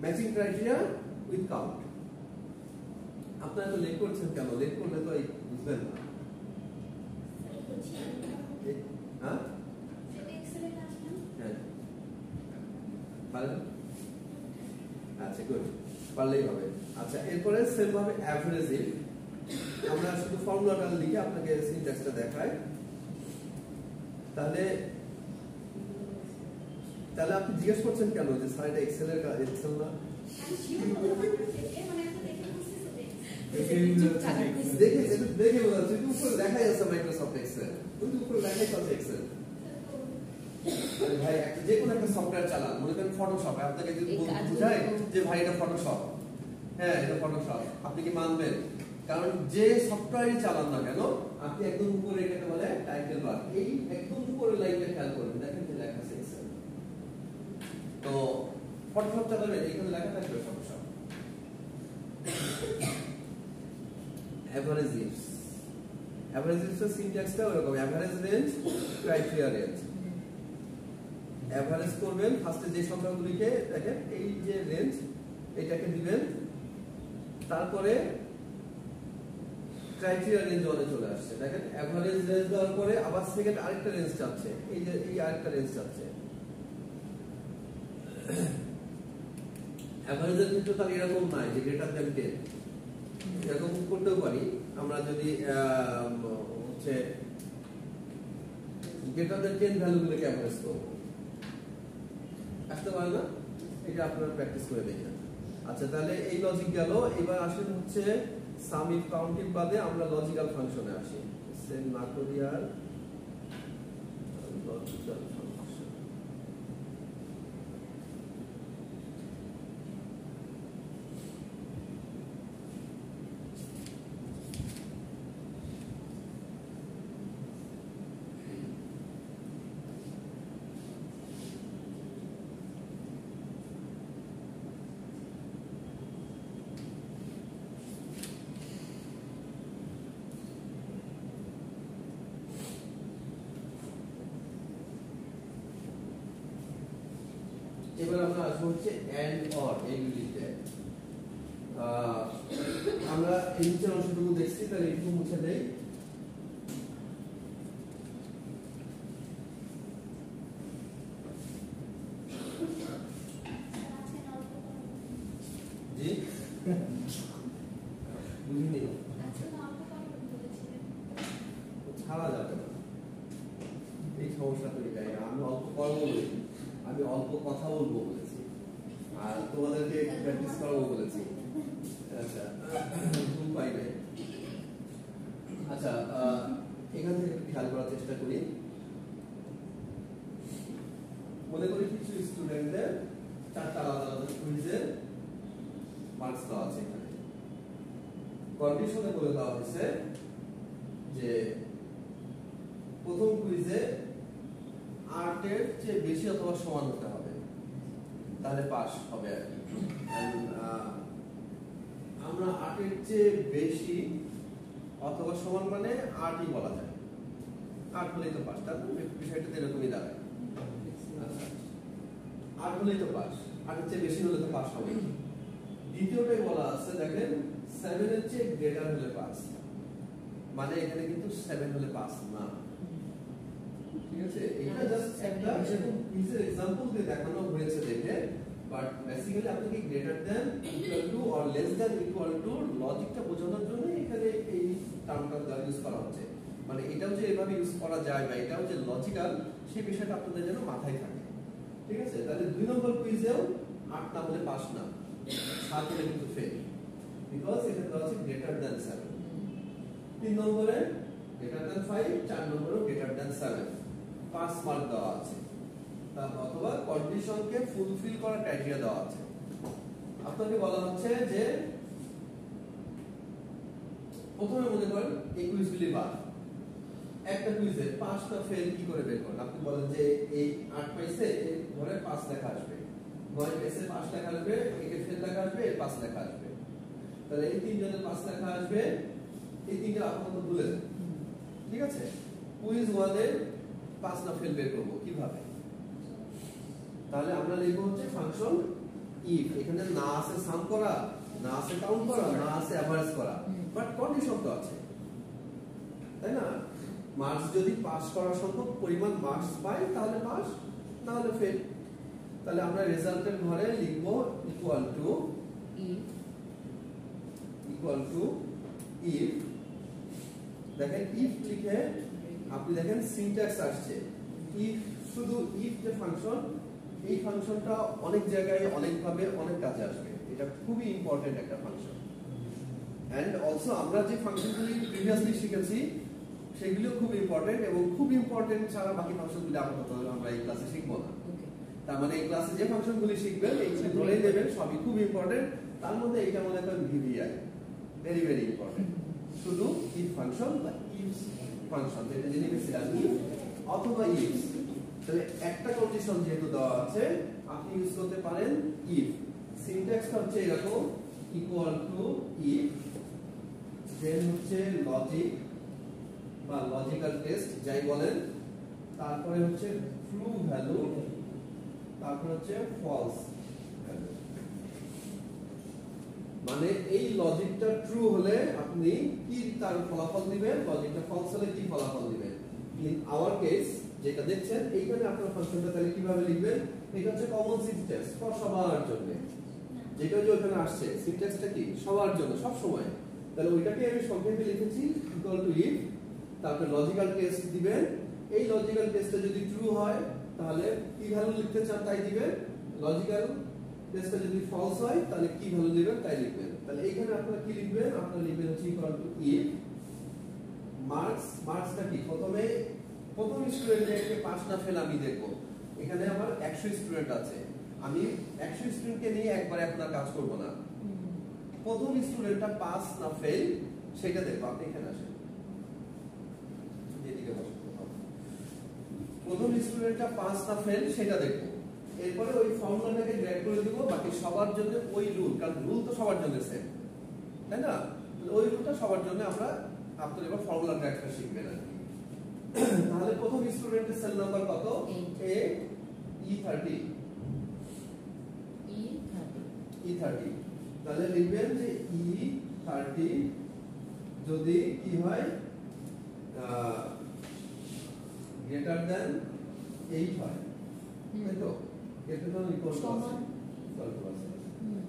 Matching criteria with count. আপনারা তো লেট করছেন কেন? লেট করলে তো এই বুঝবেন না। হ্যাঁ হ্যাঁ পারলেন? আচ্ছা গুড, পারলেই হবে। আচ্ছা এরপরে সেম ভাবে অ্যাভারেজ ইফ আমরা শুধু ফর্মুলাটা লিখে আপনাকে সিনট্যাক্সটা দেখাই। তাহলে আপনি জিজ্ঞেস করছেন কেন যে স্যার এটা এক্সেল এর কাজ, এক্সেল না? দেখে বোঝা যাচ্ছে উপরে দেখাই আছে মাইক্রোসফট এক্সেল, কিন্তু উপরে দেখাই আছে এক্সেল। ভাই যে কোনো একটা সফটওয়্যার চালান, মনে করেন ফটোশপ, আপনাকে যদি বোঝায় যে ভাই এটা ফটোশপ, হ্যাঁ এটা ফটোশপ, আপনি কি মানবেন? কারণ যে সফটওয়্যারই চালান না কেন, আপনি একদম উপরে এটাকে বলে টাইটেল বার, এই একদম উপরে লাইনটা খেয়াল করবেন, দেখেন যে লেখা আছে এক্সেল। তো ফটোশপ চালাবেন, এখানে লেখা থাকবে ফটোশপ। এভারেজ ইফস, এভারেজ ইফসের সিনট্যাক্সটা ওরকম, average range, criteria range. Average করবেন ফার্স্টে যে সংখ্যাগুলিকে দেখেন, এই যে রেঞ্জ এটাকে দিবেন, তারপরে ক্রাইটেরিয়া রেঞ্জ ওয়ানে চলে আসছে। দেখেন এভারেজ রেঞ্জ দেওয়ার পরে আবার সেকেন্ড আরেকটা রেঞ্জ চাচ্ছে, এই যে এই আরেকটা রেঞ্জ চাচ্ছে। এভারেজের ক্ষেত্রে তাহলে এরকম নাই যে গ্রেটার দ্যান 10, এরকম করতেও পারি আমরা যদি হচ্ছে গ্রেটার দ্যান 10 ভ্যালুগুলোকে এভারেজ করব, আসতে পারে না? এটা আপনারা প্র্যাকটিস করে দেখেন। আচ্ছা তাহলে এই লজিক গেল। এবার আসেন হচ্ছে সাম ইফ কাউন্ট ইফ বাদে আমরা লজিক্যাল ফাংশনে আসি। সেম না করি আর লজিক্যাল ফাংশন। এবার আমরা আসবো হচ্ছে এন্ড অর, এইগুলিতে আমরা এই নিচের অংশটুকু দেখছি, তাহলে একটু মুছে দেই। জি বুঝিনি, ছাড়া যাবে না, এই সমস্যা তৈরি হয়। আমি অল্প কর্ম বলেছি, আমি অল্প কথা বলবো বলেছি, আর তোমাদেরকে প্র্যাকটিস করাবো বলেছি। আচ্ছা উপায় নেই। আচ্ছা এখান থেকে একটু খেয়াল করার চেষ্টা করি। মনে করি কিছু স্টুডেন্টদের 4টা আলাদা আলাদা কুইজের মার্কস দেওয়া আছে। এখানে কন্ডিশনে বলে দেওয়া হয়েছে যে প্রথম কুইজে 8 এর চেয়ে বেশি অথবা সমান হতে হবে, তাহলে পাস হবে আর কি। আমরা 8 এর চেয়ে বেশি অথবা সমান মানে 8ই বলা যায়, 8 হলেই তো পাস। তার বিষয়টা এরকমই দাঁড়ায়। আচ্ছা 8 হলেই তো পাস, 8 এর চেয়ে বেশি হলে তো পাস হবে। দ্বিতীয়টাই বলা আছে দেখেন 7 এর চেয়ে গ্রেটার হলে পাস, মানে এখানে কিন্তু 7 হলে পাস না। ঠিক আছে, এটা জাস্ট একটা কুইজের एग्जांपल দিয়ে দেখানো হয়েছে দেখে, বাট বেসিক্যালি আপনাকে greater than, equal to or less than equal to লজিকটা বোঝানোর জন্য এখানে এই টার্মটা ইউজ করা হচ্ছে। মানে এটাও যে এভাবে ইউজ করা যায় বা এটাও যে লজিক্যাল, সেই বিষয়টা আপনাদের যেন মাথায় থাকে। ঠিক আছে, তাহলে 2 নম্বর কুইজেও 8 না হলে পাস না, 7 হলে কিন্তু ফেল, বিকজ এখানে দেওয়া আছে গ্রেটার দ্যান 7। 3 নম্বরে গ্রেটার দ্যান 5, 4 নম্বরেও গ্রেটার দ্যান 7, 5 মার্ক দেওয়া আছে। তারপর অথবা কন্ডিশনকে ফুলফিল করার ক্রাইটেরিয়া দেওয়া আছে। আপনাকে বলা হচ্ছে যে প্রথমে মনে করেন এই কুইজগুলি বাদ, একটা কুইজে 5টা ফেল কি করে বের করেন? আপনি বলেন যে এই 8 পাইছে, এর ঘরে 5 লেখা আসবে, 9 পাইছে 5 লেখা আসবে, একে ফেল লেখা আসবে, এর 5 লেখা আসবে। তাহলে এই তিনজনের 5 লেখা আসবে, এই তিনটা আপাতত ভুলে যান, ঠিক আছে? কুইজ 1 এর পাস না ফেল বের করব কিভাবে? তাহলে আমরা লিখব হচ্ছে ফাংশন ইফ, এখানে না আছে সাম করা, না আছে কাউন্ট করা, না আছে এভারেজ করা, বাট কন্ডিশন তো আছে, তাই না? মার্কস যদি পাস করার সংখ্যক পরিমাণ মার্কস পাই তাহলে পাস, না হলে ফেল। তাহলে আমরা রেজাল্টের ঘরে লিখব ইকুয়াল টু ইফ, দেখেন ইফ লিখে আপনি দেখেন সিনট্যাক্স আসছে ইফ, শুধু ইফ যে ফাংশন, এই ফাংশনটা অনেক জায়গায় অনেকভাবে অনেক কাজে আসবে, এটা খুবই ইম্পর্টেন্ট একটা ফাংশন। এন্ড অলসো আমরা যে ফাংশনগুলি প্রিভিয়াসলি শিখেছি সেগুলো খুব ইম্পর্টেন্ট, এবং খুব ইম্পর্টেন্ট ছাড়া বাকি ফাংশনগুলি আপাতত আমরা এই ক্লাসে শিখবো না। তার মানে এই ক্লাসে যে ফাংশনগুলি শিখবেন এইগুলি ধরেই নেবেন সবই খুব ইম্পর্টেন্ট, তার মধ্যে এইটা মনে করেন ভিভিআই, ভেরি ভেরি ইম্পর্টেন্ট। শুধু ইফ ফাংশন বা ইফ ফাংশন যেটা জেনে গেছিলাম, ইফ অথবা ইফ, তাহলে একটা কন্ডিশন যেহেতু দেওয়া আছে আপনি ইউজ করতে পারেন ইফ। সিনট্যাক্সটা হচ্ছে এরকম ইকুয়াল টু ইফ, দেন হচ্ছে লজিক বা লজিক্যাল টেস্ট যাই বলেন, তারপরে হচ্ছে ট্রু ভ্যালু, তারপর হচ্ছে ফলস ভ্যালু। মানে এই লজিকটা ট্রু হলে আপনি কি তার ফলাফল দিবেন, লজিকটা ফলস হলে কি ফলাফল দিবেন। ইন আওয়ার কেস যেটা দেখছেন এইখানে আপনার ফাংশনটা তাহলে কিভাবে লিখবেন, এটা হচ্ছে কমন সিনট্যাক্স ফর সবার জন্য, যেটা যে ওখানে আসছে সিনট্যাক্সটা কি সবার জন্য সব সময়। তাহলে ওইটাকে আমি সংক্ষেপে লিখেছি ইকুয়াল টু ইফ, তারপর লজিক্যাল টেস্ট দিবেন, এই লজিক্যাল টেস্টটা যদি ট্রু হয় তাহলে কি ভ্যালু লিখতে চান তাই দিবেন, লজিক্যাল টেস্টটা যদি ফলস হয় তাহলে কি ভ্যালু দিবেন তাই লিখবেন। তাহলে এইখানে আপনারা কি লিখবেন, আপনারা লিখবেন হচ্ছে ইকুয়াল টু ইফ মার্কসটা কি, প্রথম স্টুডেন্টকে পাস না ফেল আমি দেখব। এখানে আমার 100 স্টুডেন্ট আছে, আমি 100 স্টুডেন্টকে নিয়ে একবার আপনার কাজ করব না, প্রথম স্টুডেন্টটা পাস না ফেল সেটা দেখব। আপনি এখানে আসেন, এদিকে বসুন, প্রথম স্টুডেন্টটা পাস না ফেল সেটা দেখব, এরপরে ওই ফর্মুলাটাকে ড্র্যাগ করে দিব বাকি সবার জন্য ওই রুল, কারণ রুল তো সবার জন্য সেম, তাই না? ওই রুলটা সবার জন্য আমরা আপনার এবার ফর্মুলা ড্র্যাগটা শিখবেন আর কি। তাহলে প্রথম স্টুডেন্টের সেল নাম্বার কত, E30, তাহলে লিখবেন যে E30 যদি কি হয় গ্রেটার দ্যান 8 হয়, তাই তো? Greater than equal two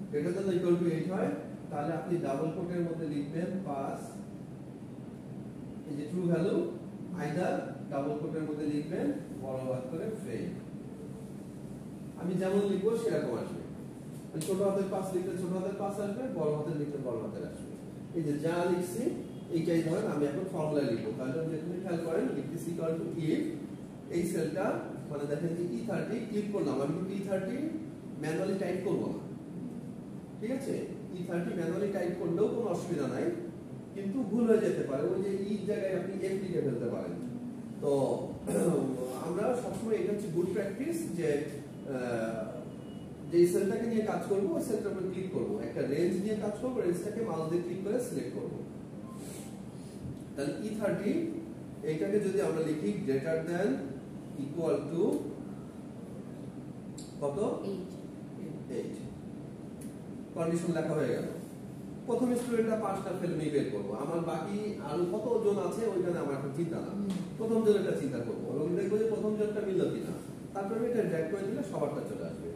greater than equal two 8 হয়, তাহলে আপনি ডাবল কোটের মধ্যে লিখবেন পাস, এই যে ট্রু ভ্যালু, আইদার ডাবল কোটের মধ্যে লিখবেন বড় হাত করে ফেল। আমি যেমন লিখবো সেরকম আসবে, ছোট হাতের পাস লিখলে ছোট হাতের পাস আসবে, বড় হাতের লিখলে বড় হাতের আসবে। এই যে যা লিখছি এইটাই ধরেন আমি এখন ফর্মুলা লিখবো, তাহলে আপনি খেয়াল করেন লিখতেছি ইকুয়াল টু ইফ, এই সেলটা মানে দেখেন যে E30 ক্লিক করলাম, আমি কিন্তু E30 ম্যানুয়ালি টাইপ করব না, ঠিক আছে? E30 ম্যানুয়ালি টাইপ করলেও কোনো অসুবিধা নাই, কিন্তু ভুল হয়ে যেতে পারে, ওই যে ই জায়গায় আপনি এফ লিখে ফেলতে পারেন। তো আমরা সবসময় এটা হচ্ছে গুড প্র্যাকটিস যে যে সেলটাকে নিয়ে কাজ করব ওই সেলটার উপর ক্লিক করব, একটা রেঞ্জ নিয়ে কাজ করব, রেঞ্জটাকে মাউস দিয়ে ক্লিক করে সিলেক্ট করব। তাহলে E30 এইটাকে যদি আমরা লিখি গ্রেটার দ্যান ইকুয়াল টু কত, 8, কন্ডিশন লেখা হয়ে গেল। প্রথম স্টুডেন্টটা পাঁচটা ফেল আমি বের করবো, আমার বাকি আরো কতজন আছে ওইখানে আমার এখন চিন্তা না, প্রথম জনটা চিন্তা করবো এবং দেখবো যে প্রথম জনটা মিলল কিনা, তারপরে এটা ড্র্যাগ করে দিলে সবারটা চলে আসবে।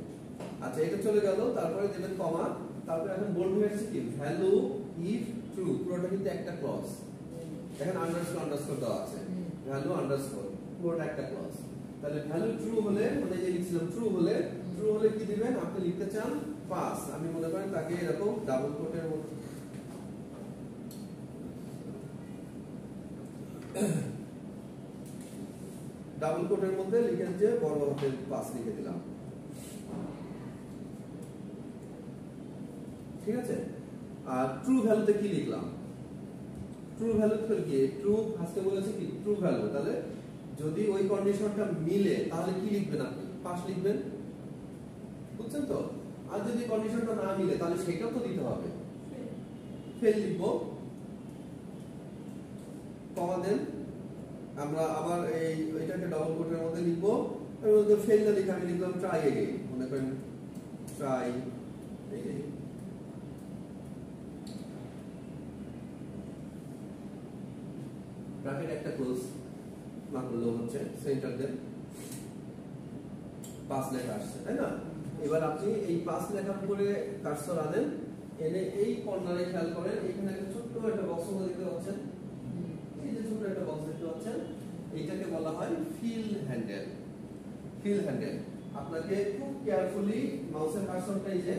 আচ্ছা এটা চলে গেল, তারপরে দেবেন কমা, তারপরে এখন বলবো হচ্ছে কি ভ্যালু ইফ ট্রু, পুরোটা কিন্তু একটা ক্লজ, এখন আন্ডারস্কোর দেওয়া আছে, ভ্যালু আন্ডারস্কোর পুরোটা একটা ক্লজ। তাহলে ভ্যালু ট্রু হলে মানে যে লিখছিলাম ট্রু হলে কি দিবেন, আপনি লিখতে চান পাস, আমি মনে করেন তাকে এরকম ডাবল কোটের মধ্যে লিখেন যে বড় হাতের পাস লিখে দিলাম, ঠিক আছে? আর ট্রু ভ্যালুতে কি লিখলাম, ট্রু ভ্যালুতে কি ট্রু আজকে বলেছে কি ট্রু ভ্যালু, তাহলে যদি ওই কন্ডিশনটা মিলে তাহলে কি লিখবেন, আপনি পাস লিখবেন, বুঝছেন তো? আর যদি কন্ডিশনটা না মিলে তাহলে সেটাও তো দিতে হবে, ফেল লিখবো। কমা দেন, আমরা আবার এটাকে ডবল কোটের মধ্যে লিখবো, এর মধ্যে ফেল না লিখে আমি লিখলাম ট্রাই এগেইন, মনে করেন ট্রাই এগেইন। ব্র্যাকেট একটা ক্লোজ না করলেও হচ্ছে, সেন্টার দেন, পাঁচ লেখা আসছে তাই না? এবার আপনি এই পাঁচ লেখার উপরে কার্সর আনেন, এনে এই কর্নারে খেয়াল করেন, এখানে একটা ছোট্ট একটা বক্স দেখতে পাচ্ছেন, এই যে ছোট্ট একটা বক্স দেখতে পাচ্ছেন, এইটাকে বলা হয় ফিল হ্যান্ডেল। ফিল হ্যান্ডেল আপনাকে খুব কেয়ারফুলি মাউসের কার্সরটা এই যে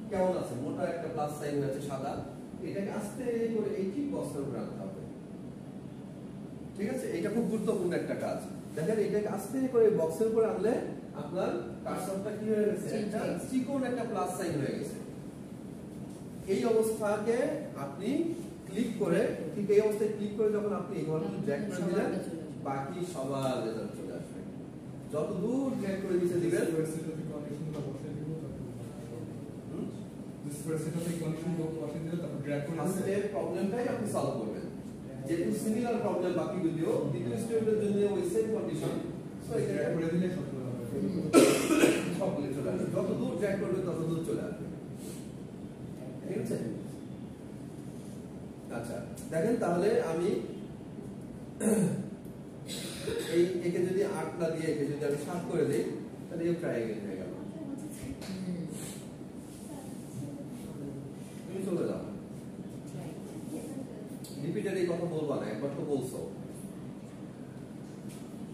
কেমন আছে, মোটা একটা প্লাস সাইন আছে সাদা, এটাকে আস্তে করে এই ঠিক বক্সের উপরে আনতে হবে। ঠিক আছে, এটা খুব গুরুত্বপূর্ণ একটা কাজ। দেখেন এটাকে আস্তে করে বক্সের উপরে আনলে আপনার কার্সরটা কি হয়ে গেছে, একটা চিকন একটা প্লাস সাইন হয়ে গেছে। এই অবস্থাকে আপনি ক্লিক করে, ঠিক এই অবস্থায় ক্লিক করে যখন আপনি এইভাবে ড্র্যাগ করে দিলেন, বাকি সবার রেজাল্ট চলে আসবে। যত দূর ড্র্যাগ করে দিতে দিবেন, ফার্স্টে প্রবলেমটাই আপনি সলভ করবেন। যেহেতু সিমিলার প্রবলেম বাকি যদিও দ্বিতীয় স্টেপের জন্য ওই সেম কন্ডিশন, সো এটা করে দিলে সবগুলো চলে আসবে। যত দূর ড্র্যাগ করবে তত দূর চলে আসবে। ঠিক আছে? আচ্ছা দেখেন, তাহলে আমি এই একে যদি 8 না দিয়ে একে যদি আমি 7 করে দেই, তাহলে এই ট্রায়াঙ্গেল হয়ে গেল। তুমি চলে যাও, রিপিটেড এই কথা বলবা না, একবার তো বলছো।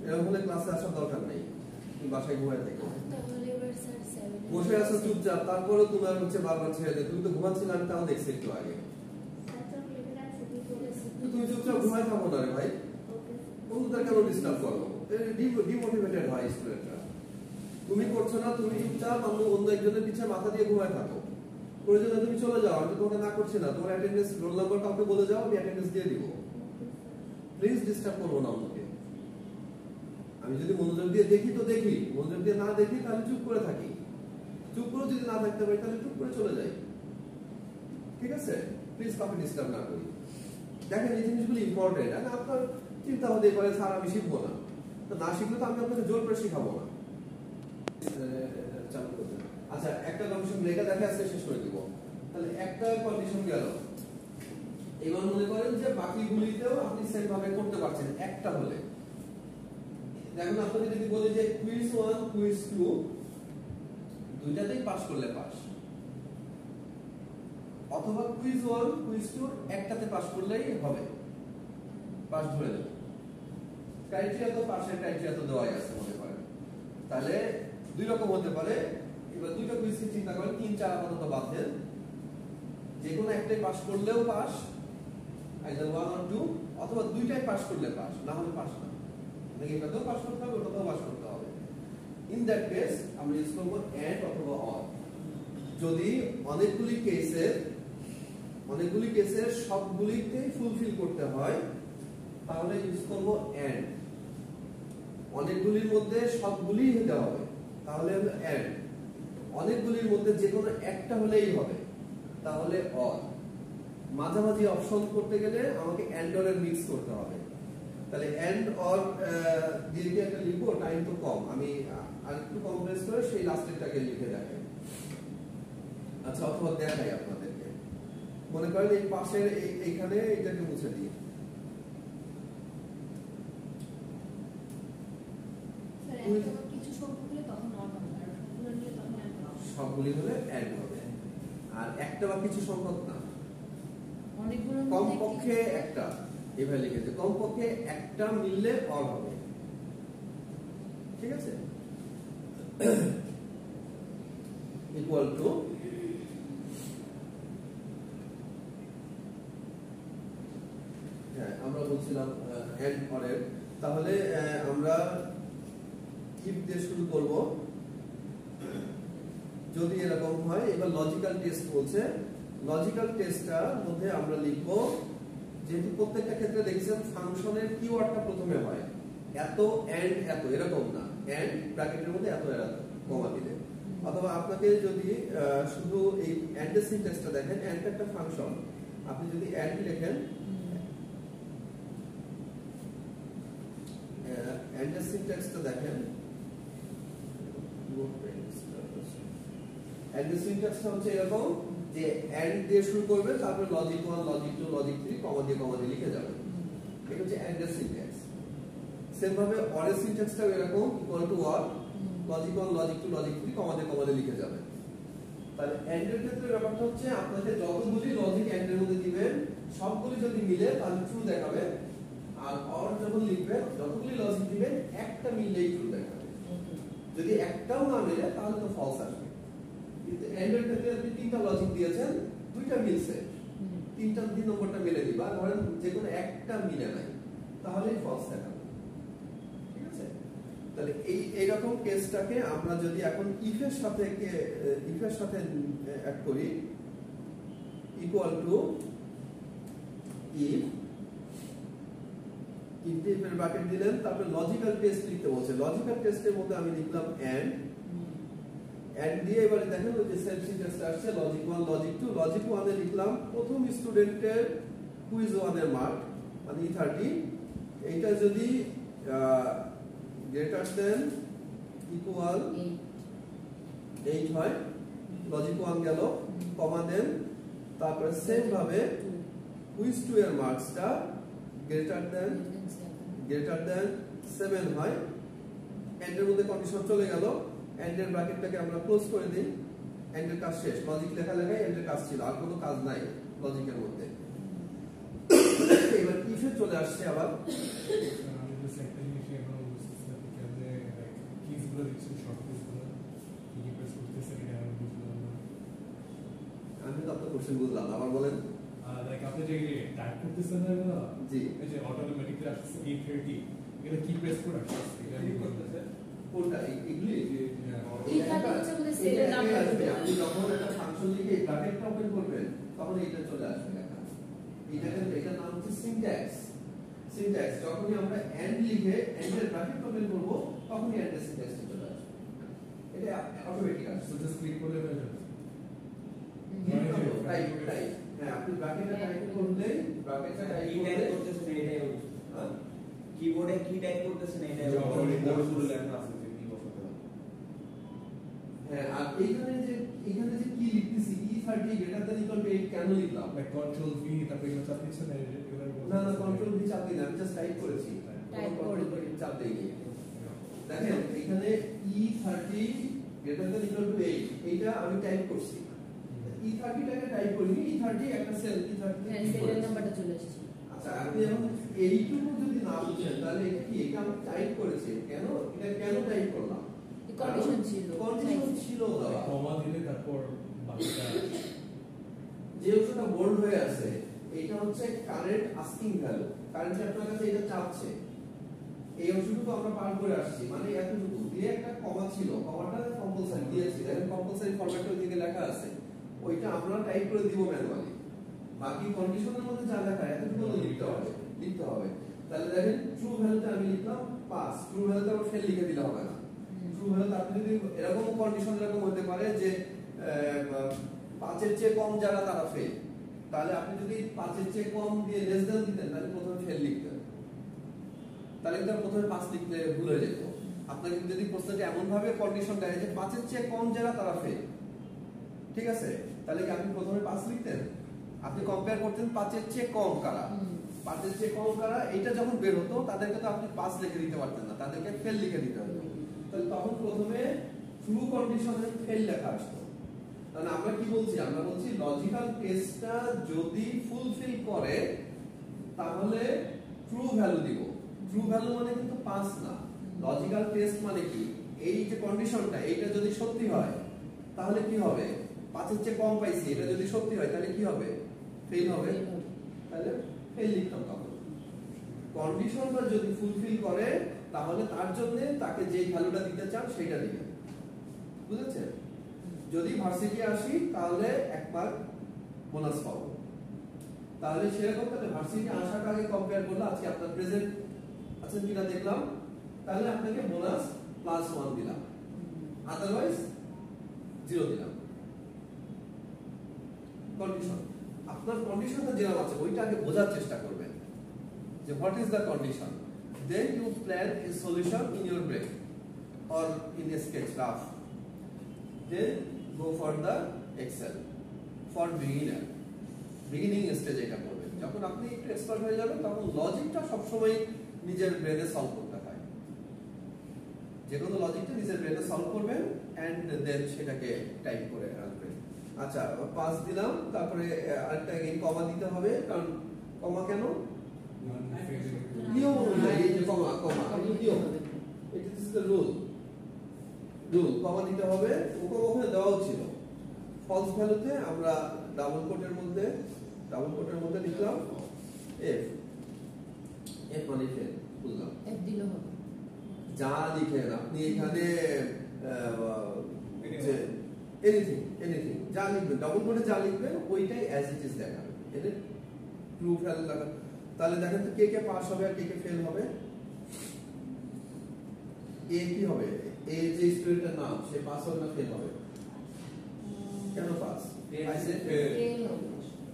এরকম হলে ক্লাসে আসার দরকার নেই, তুমি বাসায় ঘুমায় থেকো। বসে আছো চুপচাপ, তারপরে তোমার হচ্ছে বারবার ছেড়ে দেয়। তুমি তো ঘুমাচ্ছিলে, আমি তাও দেখছি একটু আগে। তুমি চুপচাপ ঘুমায় থাকো না রে ভাই, বন্ধুদের কেন ডিস্টার্ব করো? ডিমোটিভেটেড হয় স্টুডেন্টরা। তুমি করছো না, তুমি চুপচাপ অন্য একজনের পিছনে মাথা দিয়ে ঘুমায় থাকো। প্রয়োজনে তুমি চলে যাও, আমি তোমাকে না করছি না, তোমার অ্যাটেন্ডেন্স রোল নাম্বার কাউকে বলে যাও, আমি অ্যাটেন্ডেন্স দিয়ে দিব। প্লিজ ডিস্টার্ব করবো না অন্যকে। আমি যদি মনোযোগ দিয়ে দেখি তো দেখি, মনোযোগ দিয়ে না দেখি তাহলে চুপ করে থাকি। চুপ করে যদি না থাকতে পারি তাহলে চুপ করে চলে যাই। ঠিক আছে? প্লিজ কাউকে ডিস্টার্ব না করি। দেখেন এই জিনিসগুলো ইম্পর্টেন্ট। আর আপনার চিন্তা হতে পারে স্যার আমি শিখবো না, তো না শিখলে তো আমি আপনাকে জোর করে শিখাবো না। আচ্ছা একটা কন্ডিশন লেখা দেখে আজকে শেষ করে দিব। তাহলে একটা কন্ডিশন গেল। এবার মনে করেন যে বাকিগুলিতেও আপনি সেম ভাবে করতে পারছেন একটা হলে। দেখুন আপনাকে যদি বলি যে কুইজ 1 কুইজ 2 দুইটাতেই পাস করলে পাস, অথবা কুইজ 1 কুইজ 2 একটাতে পাস করলেই হবে, পাস ধরে দেব। ক্রাইটেরিয়া তো পাসের ক্রাইটেরিয়া তো দেওয়াই আছে মনে করেন। তাহলে দুই রকম হতে পারে। এবার দুইটা কুইজ চিন্তা করেন, 3 4 আপাতত বাদ দেন, যে কোনো একটাই পাস করলেও পাস, আইদার 1 অর 2, অথবা দুইটাই পাস করলে পাস, না হলে পাস না। মানে এটাতেও পাস করতে হবে, ওটাতেও পাস করতে হবে। ইন দ্যাট কেস আমরা ইউজ করব এন্ড অথবা অর। যদি অনেকগুলি কেসের সবগুলিতেই ফুলফিল করতে হয় তাহলে ইউজ করব এন্ড। অনেকগুলির মধ্যে সবগুলিই হতে হবে তাহলে এন্ড। অনেকগুলির মধ্যে যে কোনো একটা হলেই হবে তাহলে অর। মাঝামাঝি অপশন করতে গেলে আমাকে এন্ড অর এর মিক্স করতে হবে। তাহলে এন্ড অর দিয়ে কি একটা লিখবো, টাইম তো কম, আমি আরেকটু কমপ্রেস করে সেই লাস্টেরটাকে লিখে দেখাই। আচ্ছা অথবা দেখাই আপনাদেরকে। মনে করেন এই পাশের এইখানে এটাকে মুছে দিই। সবগুলি হলে এন্ড হবে, আর একটা বা কিছু সংখ্যক না, কমপক্ষে একটা। এভাবে লিখেছে কমপক্ষে একটা মিললে অর হবে। ঠিক আছে? ইকুয়াল টু আমরা বলছিলাম এন্ড অর এর। তাহলে আমরা ইফ দিয়ে শুরু করব যদি এরকম হয়। এবার লজিক্যাল টেস্ট বলছে, লজিক্যাল টেস্টটার মধ্যে আমরা লিখব, যেহেতু প্রত্যেকটা ক্ষেত্রে দেখছেন ফাংশনের কিওয়ার্ডটা প্রথমে হয়, এত এন্ড এত, এরকম না, এন্ড ব্র্যাকেটের মধ্যে এত এত কমা দিলে। অথবা আপনাকে যদি শুধু এই এন্ড এর সিনট্যাক্সটা দেখেন, এন্ড একটা ফাংশন, আপনি যদি এন্ড লেখেন সিনট্যাক্সটা দেখেন, এন্ড সিনট্যাক্সটা হচ্ছে এরকম যে এন্ড দিয়ে শুরু করবে, তারপরে লজিক 1 লজিক 2 লজিক 3 কমা দিয়ে লিখে যাবে। এটা হচ্ছে এন্ড সিনট্যাক্স। সেম ভাবে অর এর সিনট্যাক্সটাও এরকম, equal to or logic 1 logic 2 logic 3 কমা দিয়ে লিখে যাবে। তাহলে এন্ড এর ক্ষেত্রে ব্যাপারটা হচ্ছে আপনাদের যতগুলি লজিক এন্ড এর মধ্যে দিবেন সবগুলি যদি মিলে তাহলে ট্রু দেখাবে, আর অর যখন লিখবেন যতগুলি লজিক দিবেন একটা মিললেই ট্রু দেখাবে, যদি একটাও না মিলে তাহলে তো ফলস আসবে। কিন্তু এন্ড এর ক্ষেত্রে আপনি তিনটা লজিক দিয়েছেন, দুইটা মিলছে, তিন নম্বরটা মিলে দিবা, ধরেন যে কোনো একটা মিলে নাই তাহলেই ফলস দেখাবে। ঠিক আছে? তাহলে এইরকম কেসটাকে আমরা যদি এখন ইফ এর সাথে অ্যাড করি, ইকুয়াল টু ইফ এর ব্র্যাকেট দিলেন, তারপরে লজিক্যাল টেস্ট লিখতে বলছে। লজিক্যাল টেস্টের মধ্যে আমি লিখলাম এন্ড দিয়ে এবারে দেখেন ওই যে সেলফ সিনট্যাক্সটা আসছে, লজিক 1 লজিক 2 লজিক 1 এ লিখলাম প্রথম স্টুডেন্টের কুইজ 1 এর মার্ক মানে E30, এইটা যদি গ্রেটার দেন ইকুয়াল 8 হয়, লজিক 1 গেল, কমা দেন, তারপরে সেম ভাবে কুইজ 2 এর মার্কসটা গ্রেটার দেন 7 হয়, এন্ড এর মধ্যে কন্ডিশন চলে গেল, এন্ড এর ব্র্যাকেটটাকে আমরা ক্লোজ করে দিই, এন্ড এর কাজ শেষ। লজিক লেখাই এন্ড এর কাজ ছিল, আর কোনো কাজ নাই লজিকের মধ্যে। এবার ইফে চলে আসছে আবার, আমি তো আপনার কোশ্চেন বুঝলাম, আবার বলেন। লাইক আপনি যে টাইপ করতেছেন না, জি, এই যে অটোমেটিক্যালি আসছে 830, এটা কি প্রেস করে আসছে, এটা কি করতেছে কোনটা এগুলি? এইখানে হচ্ছে আমাদের সেলের নাম্বার। আপনি যখন একটা ফাংশন লিখে ব্র্যাকেটটা ওপেন করবেন তখন এটা চলে আসবে লেখা। এটার নাম হচ্ছে সিনট্যাক্স। যখনই আমরা এন্ড লিখে এন্ড এর ব্র্যাকেট ওপেন করব তখনই এন্ড এর সিনট্যাক্স চলে আসবে। এটা অটোমেটিক আসবে, জাস্ট ক্লিক করলে হয়ে যাবে। টাইপ হ্যাঁ, আপনি ব্র্যাকেটে টাইপ করলে করতেছেন এটাই হচ্ছে, হ্যাঁ কিবোর্ডে কি টাইপ করতেছেন এটাই বোর্ড পুরো লেখা আছে যে কি বসাতে হবে। হ্যাঁ, আর এখানে যে কি লিখতেছি E30 greater than equal two 8 কেন লিখলাম? লাইক কন্ট্রোল ভি তারপর এগুলো চাপ দিচ্ছেন না কন্ট্রোল ভি চাপ দিই না, আমি জাস্ট টাইপ করেছি, কন্ট্রোল ভি চাপ দেইনি। দেখেন এখানে E30 greater than equal two 8 এইটা আমি টাইপ করছি, E30 টাকে টাইপ করিনি, E30 একটা সেল E30 সেলের নাম্বারটা চলে আসছে। আচ্ছা, আপনি এখন এইটুকু যদি না বুঝেন তাহলে এটা কি, এটা আমি টাইপ করেছি, এটা কেন টাইপ করলাম? কন্ডিশন ছিল দাদা, কমা দিলে তারপর বাকিটা যে অংশটা বোল্ড হয়ে আছে এটা হচ্ছে কারেন্ট আস্কিং ভ্যালু, কারেন্ট আপনার কাছে এটা চাচ্ছে, এই অংশটুকু আমরা পার করে আসছি, মানে এতটুকু দিয়ে একটা কমা ছিল, কমাটা কম্পালসারি দিয়েছি, দেখেন কম্পালসারি ফরম্যাটে ওইদিকে লেখা আছে, ওইটা আমরা টাইপ করে দিব ম্যানুয়ালি, বাকি কন্ডিশনের মধ্যে যা লেখা এতটুকু লিখতে হবে। তাহলে দেখেন ট্রু ভ্যালুতে আমি লিখলাম 5, ট্রু ভ্যালুতে আবার ফেল লিখে দিলে হবে না। ট্রু ভ্যালুতে আপনি যদি এরকম কন্ডিশন এরকম হতে পারে যে 5 এর চেয়ে কম যারা তারা ফেল, তাহলে আপনি যদি 5 এর চেয়ে কম দিয়ে লেস দ্যান দিতেন তাহলে প্রথমে ফেল লিখতেন, তাহলে কিন্তু প্রথমে 5 লিখতে ভুল হয়ে যেত। আপনাকে যদি প্রশ্নটা এমন ভাবে কন্ডিশন দেয় যে 5 এর চেয়ে কম যারা তারা ফেল, ঠিক আছে, তাহলে কি আপনি প্রথমে 5 লিখতেন? আপনি কম্পেয়ার করতেন 5 এর চেয়ে কম কারা, 5 এর চেয়ে কম কারা, এটা যখন বের হতো তাদেরকে তো আপনি 5 লিখে দিতে পারতেন না, তাদেরকে ফেল লিখে দিতে হতো। তাহলে তখন প্রথমে ট্রু কন্ডিশনে ফেল লেখা আসতো। তাহলে আমরা কি বলছি? আমরা বলছি লজিক্যাল টেস্টটা যদি ফুলফিল করে তাহলে ট্রু ভ্যালু দিব। ট্রু ভ্যালু মানে কিন্তু 5 না, লজিক্যাল টেস্ট মানে কি, এই যে কন্ডিশনটা এইটা যদি সত্যি হয় তাহলে কি হবে? 5 এর চেয়ে কম পাইছি, এটা যদি সত্যি হয় তাহলে কি হবে? ফেল হবে, তাহলে ফেল লিখতাম। তখন কন্ডিশনটা যদি ফুলফিল করে তাহলে তার জন্য তাকে যে ভ্যালুটা দিতে চান সেটা দিবেন, বুঝেছেন? যদি ভার্সিটি আসি তাহলে একবার বোনাস পাবো, তাহলে সেরকম তাহলে ভার্সিটি আসার আগে কম্পেয়ার করলে আজকে আপনার প্রেজেন্ট আছেন কিনা দেখলাম, তাহলে আপনাকে বোনাস +1 দিলাম, আদারওয়াইজ 0 দিলাম। কন্ডিশন, আপনার কন্ডিশনটা যেরকম আছে ওইটা আগে বোঝার চেষ্টা করবেন যে what is the condition. then you plan a solution in your brain or in a sketch rough, then go for the Excel for beginning stage এটা করবেন। যখন আপনি একটু এক্সপার্ট হয়ে যাবেন তখন লজিকটা সবসময় নিজের ব্রেনে সলভ করতে হয়, যে কোনো লজিকটা নিজের ব্রেনে সলভ করবেন এন্ড দেন সেটাকে টাইপ করে রাখবেন। আচ্ছা 5 দিলাম, তারপরে আরেকটা এগেইন কমা দিতে হবে, কারণ কমা কেন নিয়ম অনুযায়ী, এই যে কমা নিয়ম, ইট ইজ দ্য রুল কমা দিতে হবে। ওখানে দেওয়াও ছিল ফলস ভ্যালুতে আমরা ডাবল কোটের মধ্যে লিখলাম এফ মানে ফেল বুঝলাম, এফ দিলে হবে যা লিখেন আপনি এখানে এনিথিং যা লিখবেন ডাবল কোটে যা লিখবেন ওইটাই অ্যাজ ইট ইজ দেখাবেন। এর ট্রু ফেল লাগা, তাহলে দেখেন তো কে পাস হবে আর কে ফেল হবে। এ কি হবে, এ যে স্টুডেন্টের নাম সে পাস হবে না ফেল হবে? কেন পাস? ফেল হবে।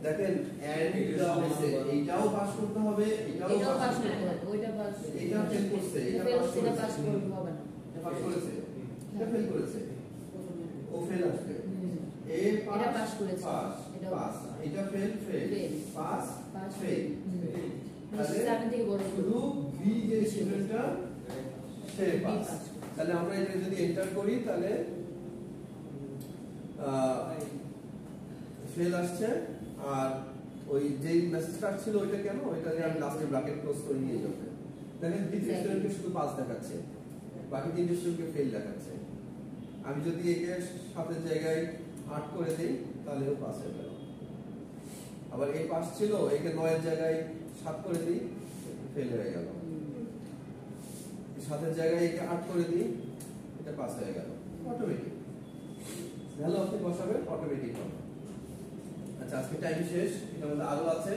দেখেন এন্ড হইছে, এইটাও পাস করতে হবে, এটাও পাস করতে হবে, ওইটা পাস, এটা ফেল করছে, এটা পাস করতে হবে না, পাস করেছে, এটা ফেল করেছে, ও ফেল আসবে। এ পাস করেছে, এটা পাস, এটা ফেল পাস ফেল। তাহলে 7 থেকে বড় শুধু বি যে স্টুডেন্টটা সে পাস। তাহলে আমরা এটা যদি এন্টার করি তাহলে ফেল আসছে, আর ওই যেই মেসেজটা ছিল ওইটা কেন, ওইটাকে আমি লাস্টে ব্র্যাকেট ক্লোজ করে নিয়ে যাব। দেখেন দ্বিতীয় স্টুডেন্টকে শুধু পাস দেখাচ্ছে, বাকি তিনটে স্টুডেন্টকে ফেল দেখাচ্ছে। আমি যদি একে 7 এর জায়গায় 8 করে দেই তাহলে ও পাস হয়ে গেল। আবার এই পাস ছিল, একে 9 এর জায়গায় 7 করে দিই, ফেল হয়ে গেল। 7 এর জায়গায় একে 8 করে দিই, এটা পাস হয়ে গেল। অটোমেটিক ভ্যালু আপনি বসাবেন, অটোমেটিক হবে। আচ্ছা আজকে টাইম শেষ, এটার মধ্যে আরো আছে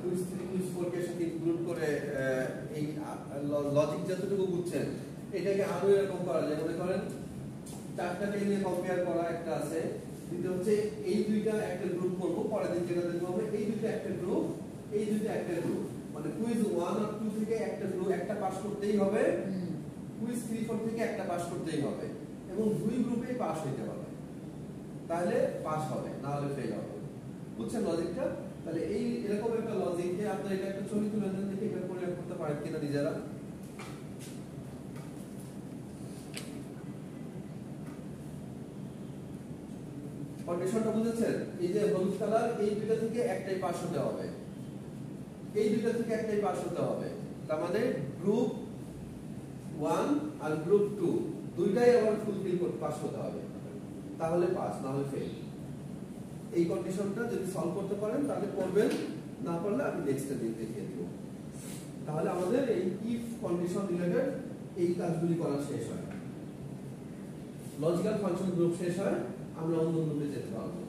কুইজ 3 কুইজ 4 কে সাথে ইনক্লুড করে এই লজিক যতটুকু বুঝছেন এটাকে আরো এরকম করা যায়। মনে করেন 4টাকে নিয়ে কম্পেয়ার করা একটা আছে, দ্বিতীয় হচ্ছে এই দুইটা একটা গ্রুপ করব, পরের দিন যেটা দেখব হবে এই দুইটা একটা গ্রুপ, এই দুইটা একটা গ্রুপ, মানে কুইজ 1 আর 2 থেকে একটা গ্রুপ একটা পাস করতেই হবে, কুইজ 3 4 থেকে একটা পাস করতেই হবে, এবং দুই গ্রুপেই পাস হইতে হবে, তাহলে পাস হবে, না হলে ফেল হবে। বুঝছেন লজিকটা? তাহলে এই এরকম একটা লজিকে আপনারা এটা একটা ছবি তুলে দেন, দেখি এটা করে করতে পারেন কিনা নিজেরা। কন্ডিশনটা বুঝেছেন? এই যে হলুদ কালার, এই দুইটা থেকে একটাই পাস হতে হবে, এই দুইটা থেকে একটাই পাস হতে হবে, তার মানে গ্রুপ 1 আর গ্রুপ 2 দুইটাই আবার ফুলফিল করতে পাস হতে হবে, তাহলে পাস, না হলে ফেল। এই কন্ডিশনটা যদি সলভ করতে পারেন তাহলে করবেন, না পারলে আমি নেক্সট দিন দেখিয়ে দেব। তাহলে আমাদের এই ইফ কন্ডিশন রিলেটেড এই কাজগুলি করা শেষ হয়, লজিক্যাল ফাংশন গ্রুপ শেষ হয়, আমরা অন্য গ্রুপে যেতে পারবো।